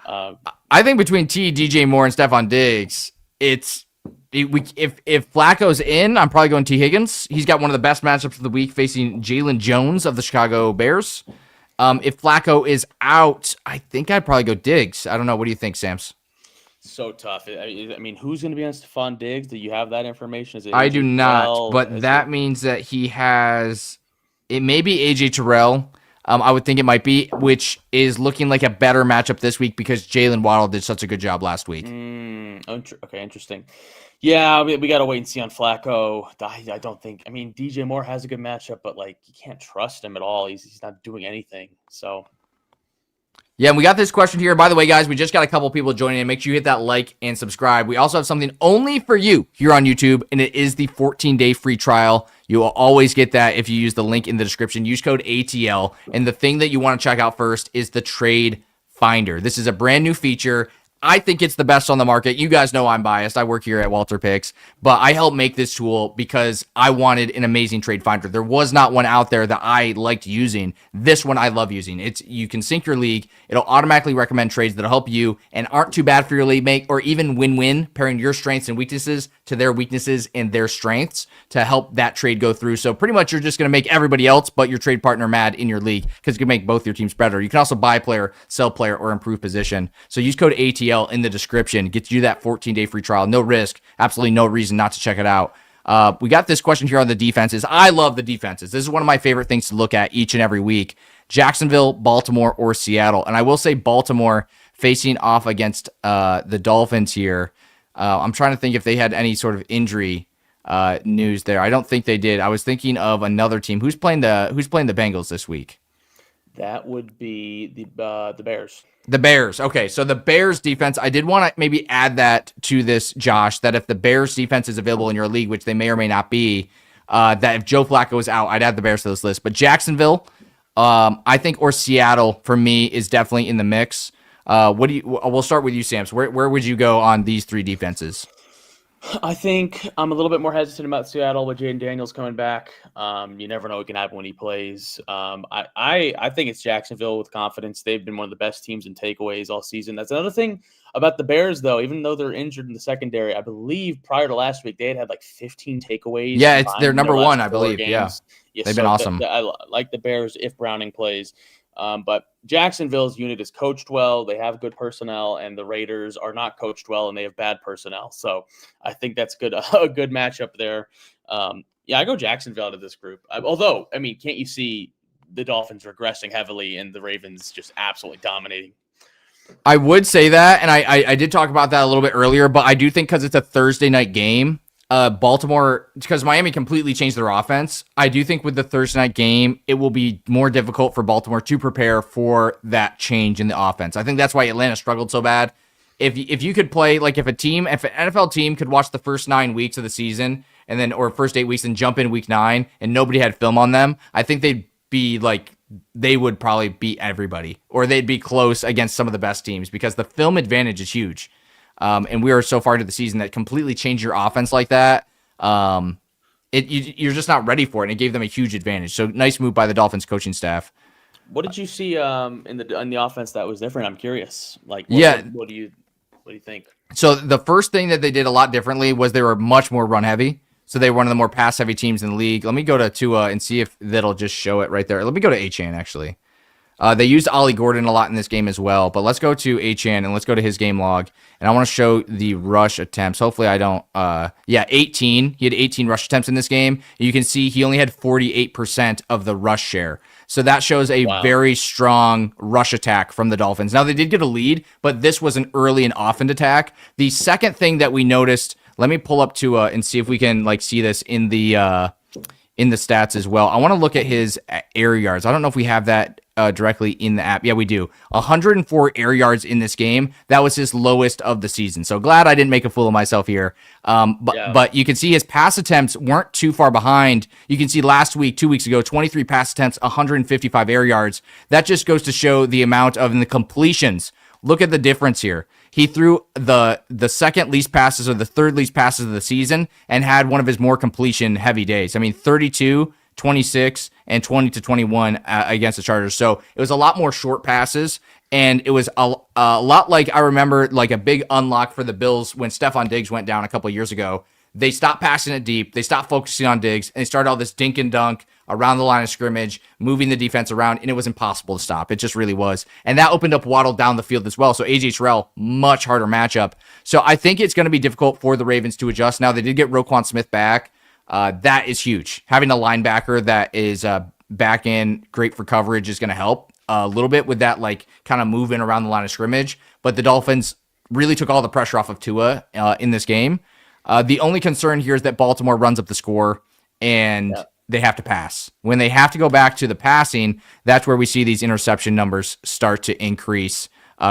I think between DJ Moore and Stephon Diggs, if Flacco's in, I'm probably going T. Higgins. He's got one of the best matchups of the week facing Jalen Jones of the Chicago Bears. If Flacco is out, I think I'd probably go Diggs. I don't know. What do you think, Samps? So tough. I mean, who's going to be on Stephon Diggs? Do you have that information? I do not, but that means that he has – it may be A.J. Terrell. I would think it might be, which is looking like a better matchup this week because Jalen Waddle did such a good job last week. Okay, interesting. Yeah, we got to wait and see on Flacco. I don't think. I mean, DJ Moore has a good matchup, but you can't trust him at all. He's not doing anything. So. Yeah, and we got this question here. By the way, guys, we just got a couple people joining in. Make sure you hit that like and subscribe. We also have something only for you here on YouTube, and it is the 14-day free trial. You will always get that if you use the link in the description. Use code ATL, and the thing that you want to check out first is the Trade Finder. This is a brand new feature. I think it's the best on the market. You guys know I'm biased. I work here at Walter Picks, but I helped make this tool because I wanted an amazing trade finder. There was not one out there that I liked using. This one I love using. You can sync your league. It'll automatically recommend trades that'll help you and aren't too bad for your league mate, or even win-win, pairing your strengths and weaknesses to their weaknesses and their strengths to help that trade go through. So pretty much you're just going to make everybody else but your trade partner mad in your league because it can make both your teams better. You can also buy player, sell player, or improve position. So use code ATL in the description. Gets you that 14-day free trial. No risk. Absolutely no reason not to check it out. We got this question here on the defenses. I love the defenses. This is one of my favorite things to look at each and every week. Jacksonville, Baltimore, or Seattle. And I will say Baltimore facing off against the Dolphins here. I'm trying to think if they had any sort of injury news there. I don't think they did. I was thinking of another team. Who's playing the Bengals this week? That would be the Bears. The Bears. Okay, so the Bears defense, I did want to maybe add that to this, Josh, that if the Bears defense is available in your league, which they may or may not be, that if Joe Flacco is out, I'd add the Bears to this list. But Jacksonville, I think, or Seattle, for me, is definitely in the mix. We'll start with you, Samps. Where would you go on these 3 defenses? I think I'm a little bit more hesitant about Seattle with Jaden Daniels coming back. You never know what can happen when he plays. I think it's Jacksonville with confidence. They've been one of the best teams in takeaways all season. That's another thing about the Bears, though. Even though they're injured in the secondary, I believe prior to last week they had like 15 takeaways. Yeah, they're Combined in their number last one, I 4 believe. Yeah, games. Yeah, they've been so awesome. I like the Bears if Browning plays. But Jacksonville's unit is coached well. They have good personnel, and the Raiders are not coached well, and they have bad personnel. So I think that's good. A good matchup there. Yeah, I go Jacksonville out of this group. Although, I mean, can't you see the Dolphins regressing heavily and the Ravens just absolutely dominating? I would say that, and I did talk about that a little bit earlier, but I do think because it's a Thursday night game, Baltimore, because Miami completely changed their offense, I do think with the Thursday night game, it will be more difficult for Baltimore to prepare for that change in the offense. I think that's why Atlanta struggled so bad. If you could play, like if an NFL team could watch the first 9 weeks of the season and then, or first 8 weeks and jump in week 9 and nobody had film on them, I think they would probably beat everybody, or they'd be close against some of the best teams because the film advantage is huge. And we are so far into the season that completely changed your offense like that. You're just not ready for it. And it gave them a huge advantage. So nice move by the Dolphins coaching staff. What did you see in the offense that was different? I'm curious. What do you think? So the first thing that they did a lot differently was they were much more run heavy. So they were one of the more pass heavy teams in the league. Let me go to Tua and see if that'll just show it right there. Let me go to Achane actually. They used Ollie Gordon a lot in this game as well, but let's go to Achane and let's go to his game log. And I want to show the rush attempts. Hopefully I don't, 18. He had 18 rush attempts in this game. You can see he only had 48% of the rush share. So that shows a very strong rush attack from the Dolphins. Now they did get a lead, but this was an early and often attack. The second thing that we noticed, let me pull up Tua and see if we can see this in the stats as well. I want to look at his air yards. I don't know if we have that directly in the app. Yeah, we do. 104 air yards in this game. That was his lowest of the season. So glad I didn't make a fool of myself here. But you can see his pass attempts weren't too far behind. You can see last week, 2 weeks ago, 23 pass attempts, 155 air yards. That just goes to show the amount of the completions. Look at the difference here. He threw the second least passes or the third least passes of the season and had one of his more completion heavy days. I mean, 32, 26, and 20 to 21 against the Chargers. So it was a lot more short passes, and it was a lot like I remember a big unlock for the Bills when Stephon Diggs went down a couple of years ago. They stopped passing it deep. They stopped focusing on Diggs, and they started all this dink and dunk around the line of scrimmage, moving the defense around, and it was impossible to stop. It just really was. And that opened up Waddle down the field as well. So A.J. Terrell, much harder matchup. So I think it's going to be difficult for the Ravens to adjust. Now, they did get Roquan Smith back. That is huge. Having a linebacker that is back in, great for coverage, is going to help a little bit with that, kind of moving around the line of scrimmage. But the Dolphins really took all the pressure off of Tua in this game. The only concern here is that Baltimore runs up the score and they have to pass. When they have to go back to the passing, that's where we see these interception numbers start to increase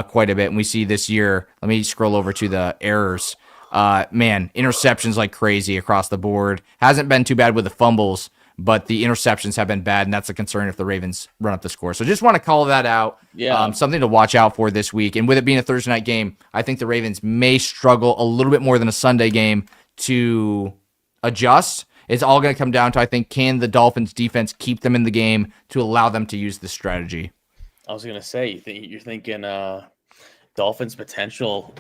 quite a bit. And we see this year, let me scroll over to the errors. Interceptions like crazy across the board. Hasn't been too bad with the fumbles, but the interceptions have been bad, and that's a concern if the Ravens run up the score. So just want to call that out. Yeah. Something to watch out for this week. And with it being a Thursday night game, I think the Ravens may struggle a little bit more than a Sunday game to adjust. It's all going to come down to, I think, can the Dolphins defense keep them in the game to allow them to use this strategy? I was going to say, you're thinking Dolphins potential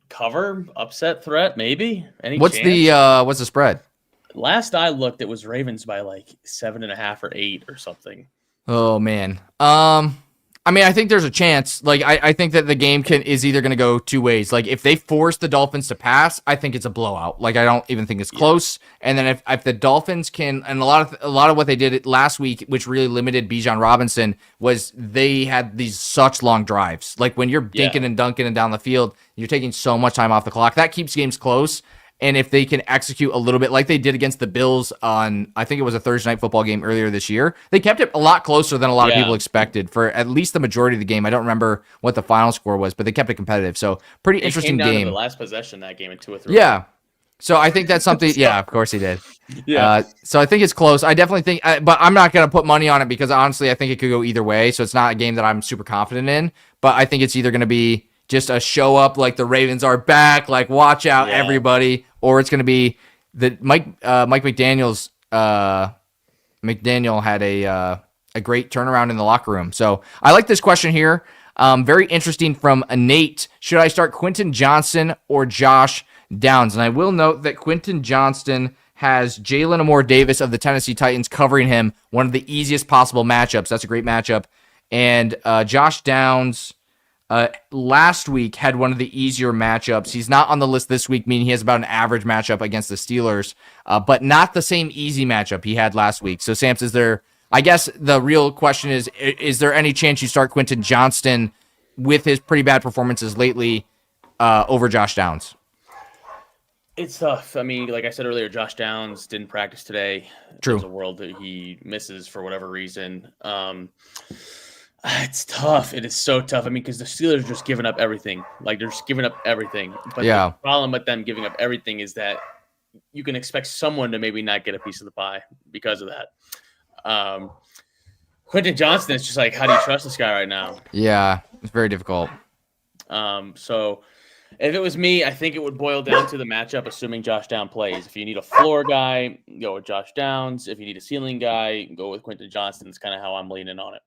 cover, upset threat, maybe? What's the spread? Last I looked, it was Ravens by 7.5 or 8 or something. Oh man. I think there's a chance. I think that the game is either going to go two ways. If they force the Dolphins to pass, I think it's a blowout. I don't even think it's close. And then if the Dolphins can, and a lot of what they did last week, which really limited Bijan Robinson, was they had these such long drives. When you're dinking and dunking and down the field, you're taking so much time off the clock. That keeps games close. And if they can execute a little bit like they did against the Bills on, I think it was a Thursday night football game earlier this year, they kept it a lot closer than a lot of people expected for at least the majority of the game. I don't remember what the final score was, but they kept it competitive. So pretty interesting game. It came down to the last possession that game in 2 or 3. Yeah. So I think that's something. Yeah, of course he did. Yeah. So I think it's close. I definitely think, but I'm not going to put money on it because honestly, I think it could go either way. So it's not a game that I'm super confident in, but I think it's either going to be just a show up the Ravens are back, watch out everybody, or it's going to be the Mike McDaniel's. McDaniel had a great turnaround in the locker room. So I like this question here. Very interesting from Nate. Should I start Quentin Johnston or Josh Downs? And I will note that Quentin Johnston has Jalen Amore Davis of the Tennessee Titans covering him, one of the easiest possible matchups. That's a great matchup. And Josh Downs last week had one of the easier matchups. He's not on the list this week, meaning he has about an average matchup against the Steelers, but not the same easy matchup he had last week. So, Samps, I guess the real question is there any chance you start Quentin Johnston with his pretty bad performances lately over Josh Downs? It's tough. I mean, like I said earlier, Josh Downs didn't practice today. True. There's a world that he misses for whatever reason. It's tough. It is so tough. I mean, because the Steelers are just giving up everything. Like, they're just giving up everything. But the problem with them giving up everything is that you can expect someone to maybe not get a piece of the pie because of that. Quentin Johnston is just like, how do you trust this guy right now? Yeah, it's very difficult. So if it was me, I think it would boil down to the matchup, assuming Josh Downs plays. If you need a floor guy, go with Josh Downs. If you need a ceiling guy, go with Quentin Johnston. That's kind of how I'm leaning on it.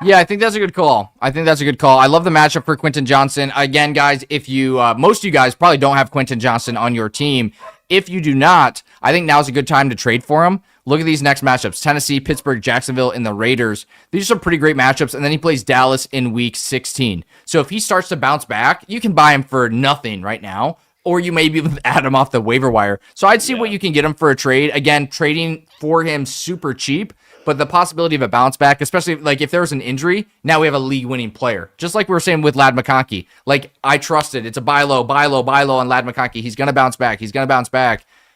Yeah, I think that's a good call. I love the matchup for Quentin Johnston. Again, guys, if you, most of you guys probably don't have Quentin Johnston on your team. If you do not, I think now's a good time to trade for him. Look at these next matchups: Tennessee, Pittsburgh, Jacksonville, and the Raiders. These are some pretty great matchups, and then he plays Dallas in week 16. So if he starts to bounce back, you can buy him for nothing right now, or you may be able to add him off the waiver wire. So I'd see what you can get him for a trade. Again, trading for him super cheap, but the possibility of a bounce back, especially like if there was an injury, now we have a league-winning player. Just like we were saying with Ladd McConkey. Like, I trusted. It's a buy low on Ladd McConkey. He's going to bounce back.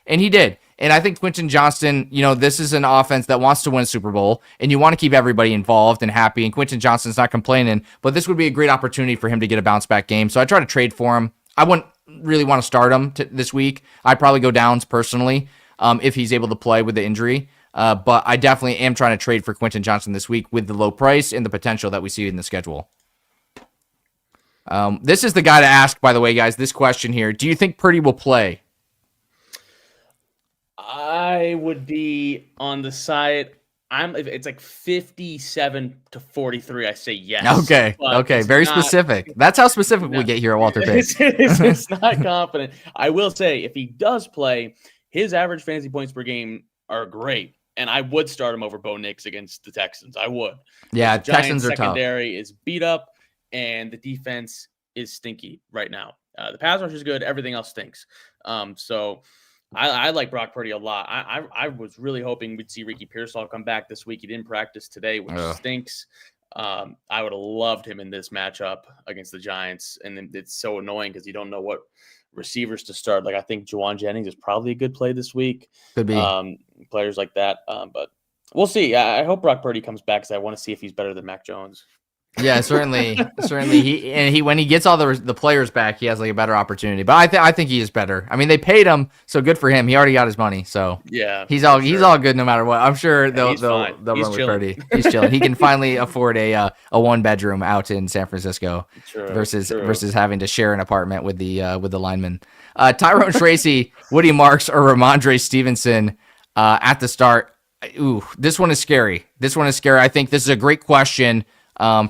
And he did. And I think Quentin Johnston, this is an offense that wants to win a Super Bowl, and you want to keep everybody involved and happy, and Quentin Johnston's not complaining, but this would be a great opportunity for him to get a bounce-back game. So I try to trade for him. I wouldn't really want to start him this week. I'd probably go Downs personally if he's able to play with the injury. But I definitely am trying to trade for Quentin Johnston this week with the low price and the potential that we see in the schedule. This is the guy to ask, by the way, guys, this question here. Do you think Purdy will play? I would be on the side. It's like 57-43. I say yes. Okay. Very specific. That's how specific we get here at Walter Picks. It's not confident. I will say, if he does play, his average fantasy points per game are great, and I would start him over Bo Nix against the Texans. I would. Yeah, the Texans are tough. Secondary is beat up, and the defense is stinky right now. The pass rush is good. Everything else stinks. So I like Brock Purdy a lot. I was really hoping we'd see Ricky Pearsall come back this week. He didn't practice today, which stinks. I would have loved him in this matchup against the Giants, and it's so annoying because you don't know what receivers to start. Like, I think Juwan Jennings is probably a good play this week. Could be. Players like that. But we'll see. I hope Brock Purdy comes back because I want to see if he's better than Mac Jones. Yeah, certainly. He when he gets all the players back, he has like a better opportunity. But I think he is better. I mean, they paid him, so good for him. He already got his money, so yeah, he's all good no matter what. I'm sure they'll run with Purdy. He's chilling. He can finally afford a 1-bedroom out in San Francisco versus having to share an apartment with the lineman. Tyrone Tracy, Woody Marks, or Ramondre Stevenson at the start. Ooh, this one is scary. I think this is a great question.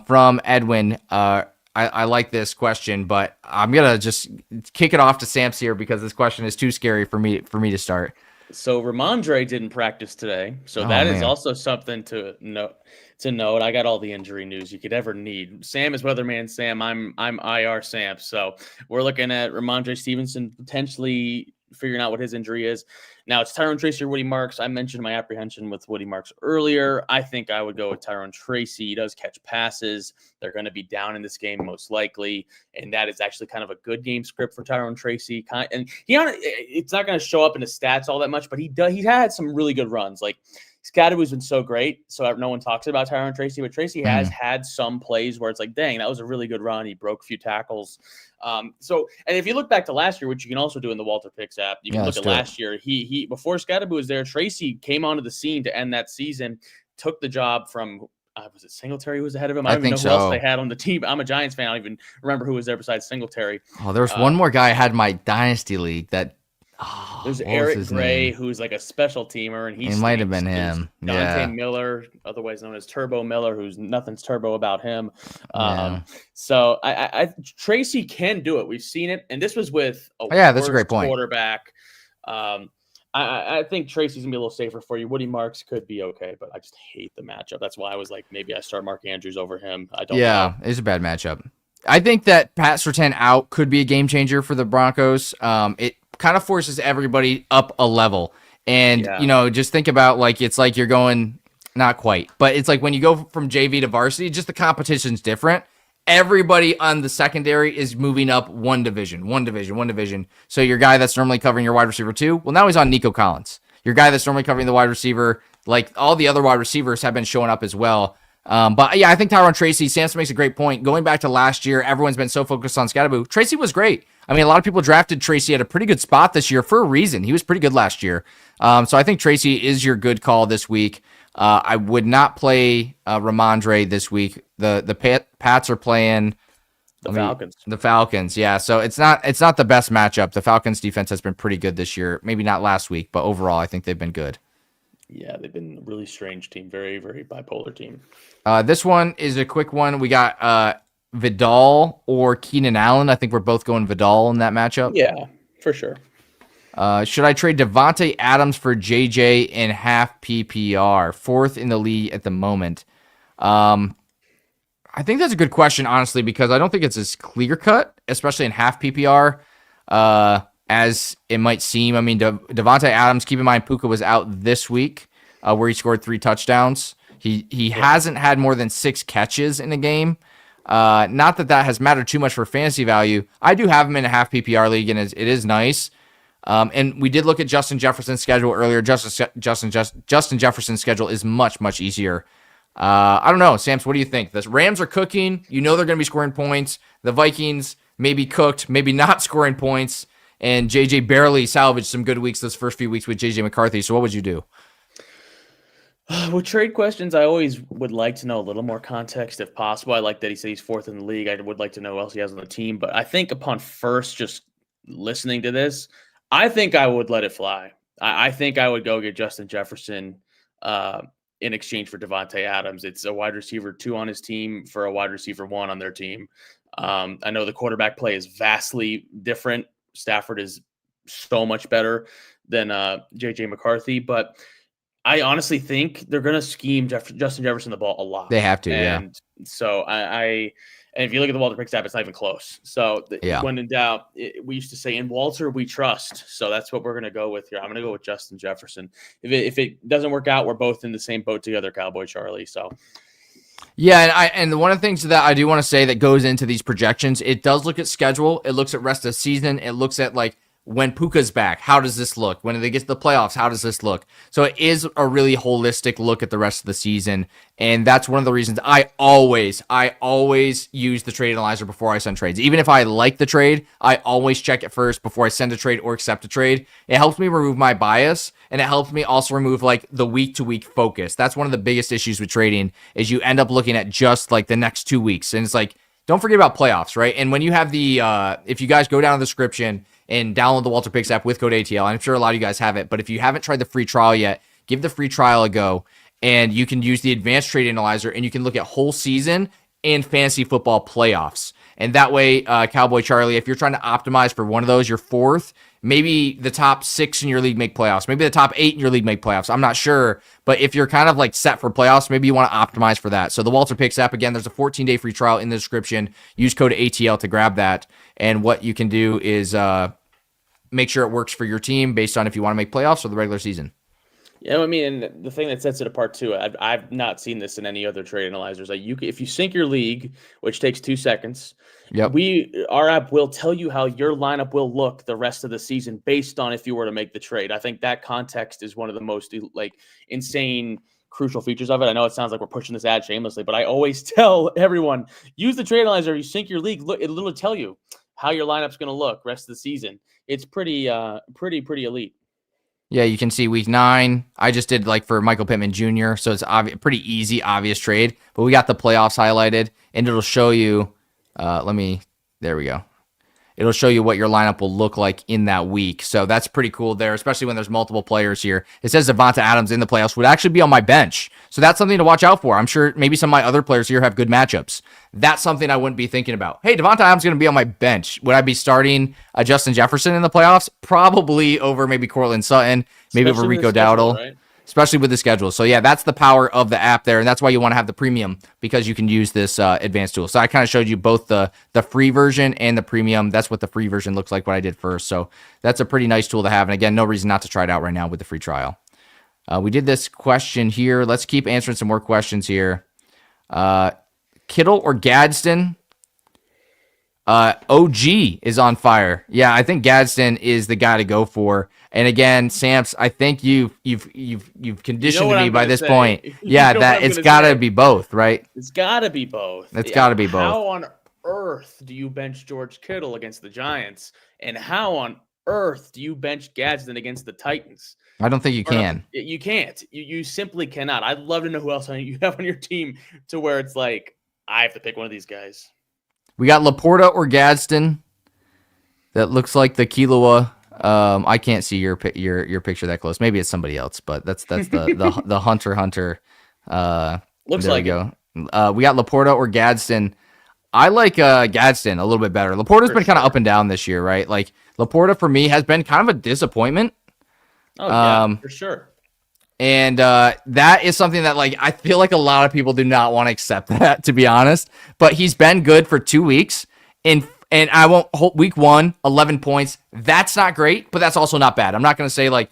From Edwin. I like this question, but I'm gonna just kick it off to Samps here because this question is too scary for me to start. So Ramondre didn't practice today, so that is also something to note. I got all the injury news you could ever need. Sam is Weatherman Sam. I'm IR Sam. So we're looking at Ramondre Stevenson potentially figuring out what his injury is. Now it's Tyrone Tracy or Woody Marks. I mentioned my apprehension with Woody Marks earlier. I think I would go with Tyrone Tracy. He does catch passes. They're going to be down in this game most likely, and that is actually kind of a good game script for Tyrone Tracy. And it's not going to show up in his stats all that much, but he had some really good runs. Like, Scatterwoo's been so great, so no one talks about Tyrone Tracy, but Tracy has had some plays where it's like, dang, that was a really good run. He broke a few tackles. And if you look back to last year, which you can also do in the Walter Picks app, you can look at last year. He before Scatterboo was there, Tracy came onto the scene to end that season, took the job from was it Singletary who was ahead of him? I don't even know who else they had on the team. I'm a Giants fan. I don't even remember who was there besides Singletary. Oh, there was one more guy I had in my Dynasty league that There's What was Eric his Gray, name? who's like a special teamer, and It might have been There's him. Dante Yeah. Miller, otherwise known as Turbo Miller, who's nothing's turbo about him. Yeah. So Tracy can do it. We've seen it, and this was with a Yeah, that's a worse great point. quarterback. I think Tracy's gonna be a little safer for you. Woody Marks could be okay, but I just hate the matchup. That's why I was like, maybe I start Mark Andrews over him. I don't know. It's a bad matchup. I think that Pat Surtain out could be a game changer for the Broncos. It kind of forces everybody up a level. And, just think about it's like you're going, not quite, but it's like when you go from JV to varsity, just the competition's different. Everybody on the secondary is moving up one division. So your guy that's normally covering your wide receiver 2, well, now he's on Nico Collins. Your guy that's normally covering the wide receiver, like all the other wide receivers have been showing up as well. But yeah, I think Tyron Tracy, Samps makes a great point. Going back to last year, everyone's been so focused on Scatterboo. Tracy was great. I mean, a lot of people drafted Tracy at a pretty good spot this year for a reason. He was pretty good last year. So I think Tracy is your good call this week. I would not play Ramondre this week. The Pats are playing Falcons. The Falcons, yeah. So it's not the best matchup. The Falcons defense has been pretty good this year. Maybe not last week, but overall, I think they've been good. Yeah, they've been a really strange team. Very, very bipolar team. This one is a quick one. We got Vidal or Keenan Allen. I think we're both going Vidal in that matchup. Yeah, for sure. Should I trade Devontae Adams for JJ in half PPR? 4th in the league at the moment. I think that's a good question, honestly, because I don't think it's as clear cut, especially in half PPR, as it might seem. I mean, Devontae Adams, keep in mind, Puka was out this week, where he scored 3 touchdowns. He hasn't had more than 6 catches in a game. Not that has mattered too much for fantasy value. I do have him in a half PPR league, and it is nice. And we did look at Justin Jefferson's schedule earlier. Justin Jefferson's schedule is much, much easier. I don't know, Samps, what do you think? The Rams are cooking. You know they're going to be scoring points. The Vikings may be cooked, maybe not scoring points. And JJ barely salvaged some good weeks those first few weeks with JJ McCarthy. So what would you do? With trade questions, I always would like to know a little more context if possible. I like that he said he's 4th in the league. I would like to know who else he has on the team. But I think upon first just listening to this, I think I would let it fly. I think I would go get Justin Jefferson in exchange for Devontae Adams. It's a wide receiver 2 on his team for a wide receiver 1 on their team. I know the quarterback play is vastly different. Stafford is so much better than JJ McCarthy, but I honestly think they're going to scheme Justin Jefferson the ball a lot. They have to, and so and if you look at the Walter Pick stat, it's not even close. So when in doubt, we used to say, in Walter, we trust. So that's what we're going to go with here. I'm going to go with Justin Jefferson. If it doesn't work out, we're both in the same boat together, Cowboy Charlie. So. Yeah, and one of the things that I do want to say that goes into these projections, it does look at schedule. It looks at rest of the season. It looks at when Puka's back, how does this look? When they get to the playoffs, how does this look? So it is a really holistic look at the rest of the season. And that's one of the reasons I always use the trade analyzer before I send trades. Even if I like the trade, I always check it first before I send a trade or accept a trade. It helps me remove my bias, and it helps me also remove the week-to-week focus. That's one of the biggest issues with trading is you end up looking at just the next 2 weeks. And it's don't forget about playoffs, right? And when you have if you guys go down to the description and download the Walter Picks app with code ATL, I'm sure a lot of you guys have it, but if you haven't tried the free trial yet, give the free trial a go, and you can use the advanced trade analyzer, and you can look at whole season and fantasy football playoffs. And that way, Cowboy Charlie, if you're trying to optimize for one of those, you're 4th, maybe the top 6 in your league make playoffs. Maybe the top 8 in your league make playoffs. I'm not sure. But if you're kind of set for playoffs, maybe you want to optimize for that. So the Walter Picks app, again, there's a 14-day free trial in the description. Use code ATL to grab that. And what you can do is make sure it works for your team based on if you want to make playoffs or the regular season. Yeah, I mean, and the thing that sets it apart too, I've not seen this in any other trade analyzers. If you sync your league, which takes 2 seconds, our app will tell you how your lineup will look the rest of the season based on if you were to make the trade. I think that context is one of the most insane, crucial features of it. I know it sounds like we're pushing this ad shamelessly, but I always tell everyone, use the trade analyzer. You sync your league, it'll literally tell you how your lineup's going to look rest of the season. It's pretty elite. Yeah, you can see week 9. I just did for Michael Pittman Jr., so it's pretty easy, obvious trade. But we got the playoffs highlighted, and it'll show you. There we go. it'll show you what your lineup will look like in that week. So that's pretty cool there, especially when there's multiple players here. It says Devonta Adams in the playoffs would actually be on my bench. So that's something to watch out for. I'm sure maybe some of my other players here have good matchups. That's something I wouldn't be thinking about. Hey, Devonta Adams is going to be on my bench. Would I be starting Justin Jefferson in the playoffs? Probably over maybe Cortland Sutton, maybe over Rico Dowdle. Right? Especially with the schedule. So yeah, that's the power of the app there. And that's why you want to have the premium, because you can use this advanced tool. So I kind of showed you both the free version and the premium. That's what the free version looks like, what I did first. So that's a pretty nice tool to have. And again, no reason not to try it out right now with the free trial. We did this question here. Let's keep answering some more questions here. Kittle or Gadsden? OG is on fire. Yeah, I think Gadsden is the guy to go for. And again, Samps, I think you've conditioned me by this point. Yeah, that it's got to be both, right? It's got to be both. It's got to be both. How on earth do you bench George Kittle against the Giants? And how on earth do you bench Gadsden against the Titans? I don't think you can. You can't. You simply cannot. I'd love to know who else you have on your team to where it's like, I have to pick one of these guys. We got Laporta or Gadsden. That looks like the Kiloa. I can't see your picture that close. Maybe it's somebody else, but that's the Hunter. Looks there like we go. We got Laporta or Gadsden. I like Gadsden a little bit better. Laporta's been kind of up and down this year, right? Like Laporta for me has been kind of a disappointment. Oh yeah, for sure. And that is something that, like, I feel like a lot of people do not want to accept that, to be honest. But he's been good for 2 weeks. And I won't hold week 1, 11 points. That's not great, but that's also not bad. I'm not going to say, like,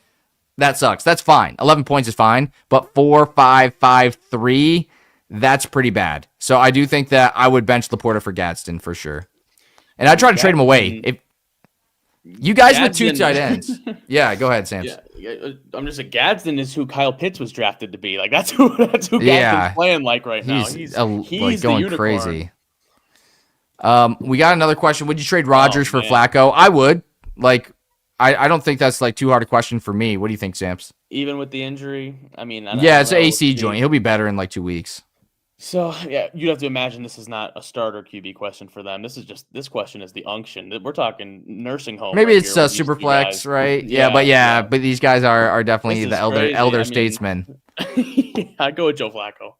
that sucks. That's fine. 11 points is fine. But 4, 5, 5, 3, that's pretty bad. So I do think that I would bench Laporta for Gadsden for sure. And I'd try to trade him away. If you guys Gadsden, with 2 tight ends. Yeah, go ahead, Samps. Yeah, I'm just saying Gadsden is who Kyle Pitts was drafted to be. Like that's who Gadsden's playing like right now. He's like going crazy. We got another question. Would you trade Rodgers for Flacco? I would. Like, I don't think that's like too hard a question for me. What do you think, Samps? Even with the injury, I mean, it's an AC joint. He'll be better in like 2 weeks. So yeah, you'd have to imagine this is not a starter QB question for them. This question is the unction. We're talking nursing home. Maybe it's super flex, right? Yeah, but these guys are definitely the elder statesmen. I'd go with Joe Flacco.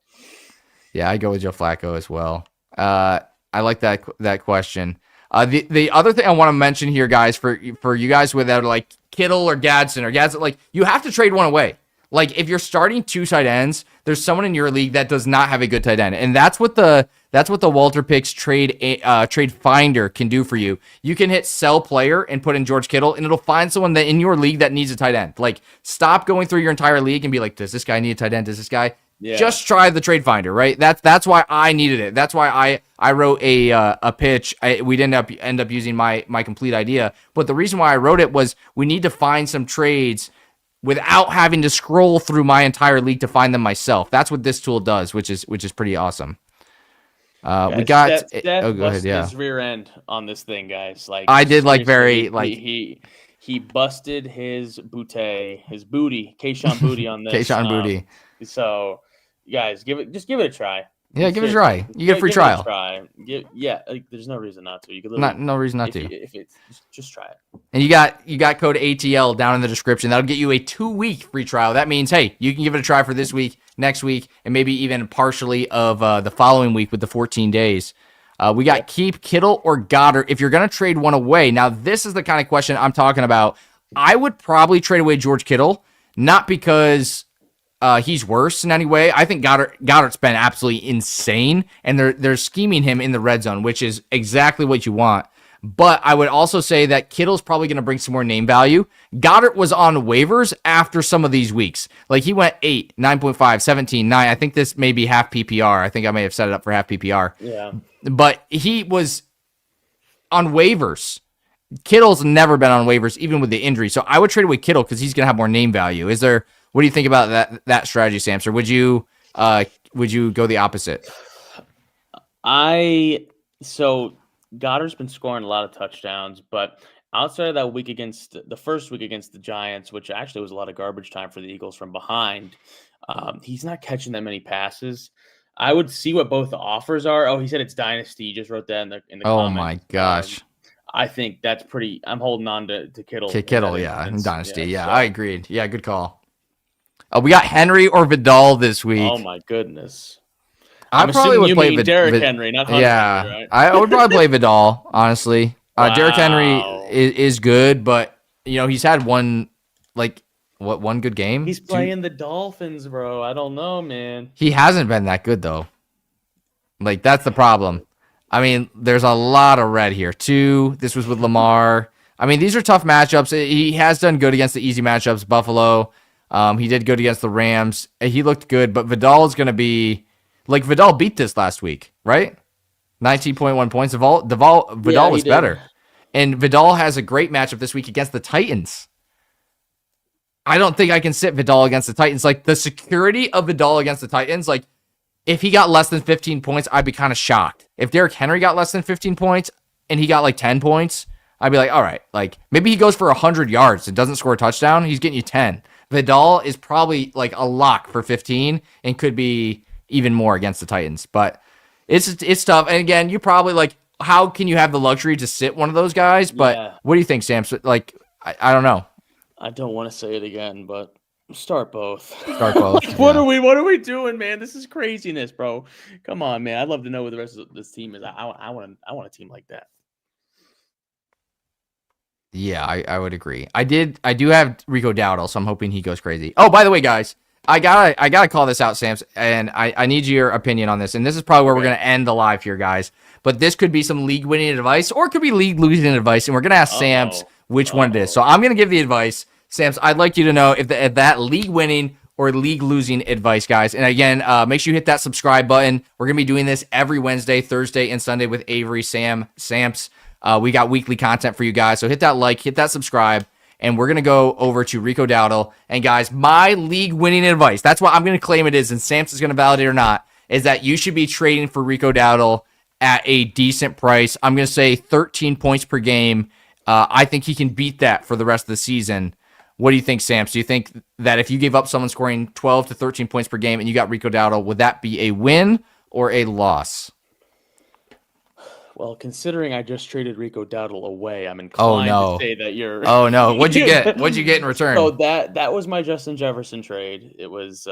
Yeah, I'd go with Joe Flacco as well. I like that question. The other thing I want to mention here, guys, for you guys without like Kittle or Gadsden, like you have to trade one away. Like if you're starting 2 tight ends, there's someone in your league that does not have a good tight end, and that's what the Walter Picks trade finder can do for you. You can hit sell player and put in George Kittle, and it'll find someone that in your league that needs a tight end. Like stop going through your entire league and be like, does this guy need a tight end? Does this guy? Yeah. Just try the trade finder, right? That's why I needed it. That's why I wrote a pitch. We didn't end up using my complete idea, but the reason why I wrote it was we need to find some trades without having to scroll through my entire league to find them myself. That's what this tool does, which is pretty awesome. We got Seth go ahead. Yeah, his rear end on this thing, guys. Like I did, like very like he busted his booty, Keyshawn booty on this. Keyshawn booty. So, guys, give it a try. Yeah, give it a try. You get a free trial. There's no reason not to. You could no reason not to. If it's just try it. And you got code ATL down in the description. That'll get you a 2-week free trial. That means, hey, you can give it a try for this week, next week, and maybe even partially of the following week with the 14 days. We got keep Kittle or Goddard if you're going to trade one away. Now, this is the kind of question I'm talking about. I would probably trade away George Kittle, not because he's worse in any way. I think Goddard's been absolutely insane, and they're scheming him in the red zone, which is exactly what you want. But I would also say that Kittle's probably going to bring some more name value. Goddard was on waivers after some of these weeks. Like he went 8, 9.5, 17, 9. I think this may be half PPR. I think I may have set it up for half PPR. Yeah. But he was on waivers. Kittle's never been on waivers, even with the injury. So I would trade away Kittle because he's going to have more name value. What do you think about that strategy, Samps? Or would you go the opposite? So Goddard's been scoring a lot of touchdowns, but outside of that week against the first week against the Giants, which actually was a lot of garbage time for the Eagles from behind, he's not catching that many passes. I would see what both the offers are. Oh, he said it's Dynasty. He just wrote that in the Oh comments. my gosh. I think that's pretty. I'm holding on to Kittle. Kittle, yeah, in Dynasty. Yeah, so. I agreed. Yeah, good call. We got Henry or Vidal this week. Oh my goodness. I probably would play Derrick Henry, not Hunter yeah, Henry, right? I would probably play Vidal, honestly. Wow. Derrick Henry is good, but he's had one good game? He's playing the Dolphins, bro. I don't know, man. He hasn't been that good though. Like, that's the problem. I mean, there's a lot of red here too. This was with Lamar. I mean, these are tough matchups. He has done good against the easy matchups. Buffalo. He did good against the Rams. He looked good, but Vidal is going to be like, Vidal beat this last week, right? 19.1 points. Vidal was better. And Vidal has a great matchup this week against the Titans. I don't think I can sit Vidal against the Titans. Like, the security of Vidal against the Titans, like, if he got less than 15 points, I'd be kind of shocked. If Derrick Henry got less than 15 points and he got like 10 points, I'd be like, all right, like, maybe he goes for 100 yards and doesn't score a touchdown. He's getting you 10. Vidal is probably like a lock for 15 and could be even more against the Titans. But it's tough. And again, you probably, like, how can you have the luxury to sit one of those guys? But What do you think, Samps? Like, I don't know. I don't want to say it again, but start both. Start both. Like, what are we doing, man? This is craziness, bro. Come on, man. I'd love to know what the rest of this team is. I want a team like that. Yeah, I would agree. I do have Rico Dowdle, so I'm hoping he goes crazy. Oh, by the way, guys, I gotta call this out, Samps, and I need your opinion on this. And this is probably where we're gonna end the live here, guys. But this could be some league winning advice, or it could be league losing advice, and we're gonna ask Samps which one it is. So I'm gonna give the advice. Samps, I'd like you to know if that league winning or league losing advice, guys. And again, make sure you hit that subscribe button. We're gonna be doing this every Wednesday, Thursday, and Sunday with Avery, Samps. We got weekly content for you guys. So hit that like, hit that subscribe, and we're going to go over to Rico Dowdle. And guys, my league winning advice, that's what I'm going to claim it is, and Samps is going to validate or not, is that you should be trading for Rico Dowdle at a decent price. I'm going to say 13 points per game. I think he can beat that for the rest of the season. What do you think, Samps? Do you think that if you gave up someone scoring 12 to 13 points per game and you got Rico Dowdle, would that be a win or a loss? Well, considering I just traded Rico Dowdle away, I'm inclined to say that you're. Oh no! What'd you get? What'd you get in return? So that was my Justin Jefferson trade. It was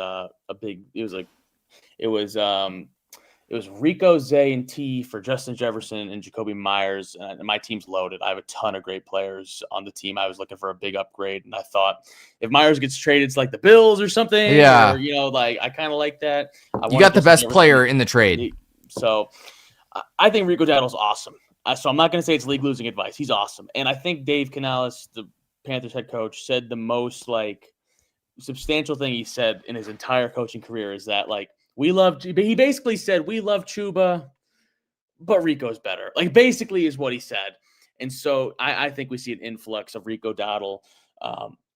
it was Rico, Zay, and T for Justin Jefferson and Jacoby Myers. And my team's loaded. I have a ton of great players on the team. I was looking for a big upgrade, and I thought if Myers gets traded to like the Bills or something, yeah, or, like I kind of like that. You got the best player in the trade, so. I think Rico Dowdle's awesome. So I'm not going to say it's league losing advice. He's awesome. And I think Dave Canales, the Panthers head coach, said the most like substantial thing he said in his entire coaching career is that like he basically said, we love Chuba, but Rico's better. Like basically is what he said. And so I think we see an influx of Rico Dowdle.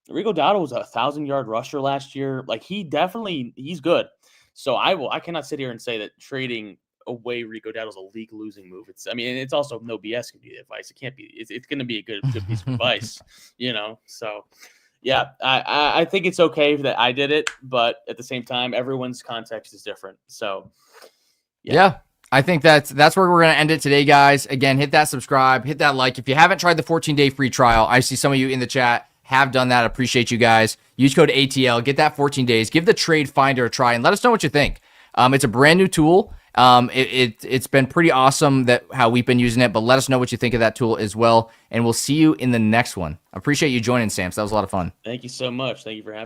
Rico Dowdle was a 1,000-yard rusher last year. Like he's good. So I cannot sit here and say that trading away Rico Dowdle's a league losing move. It's also no BS can be advice. It can't be. It's going to be a good piece of advice, So yeah, I think it's okay that I did it, but at the same time, everyone's context is different. So yeah. I think that's where we're going to end it today, guys. Again, hit that subscribe, hit that like. If you haven't tried the 14-day free trial, I see some of you in the chat have done that. Appreciate you guys. Use code ATL, get that 14 days, give the trade finder a try, and let us know what you think. It's a brand new tool. It's been pretty awesome how we've been using it, but let us know what you think of that tool as well. And we'll see you in the next one. I appreciate you joining, Samps. That was a lot of fun. Thank you so much. Thank you for having me.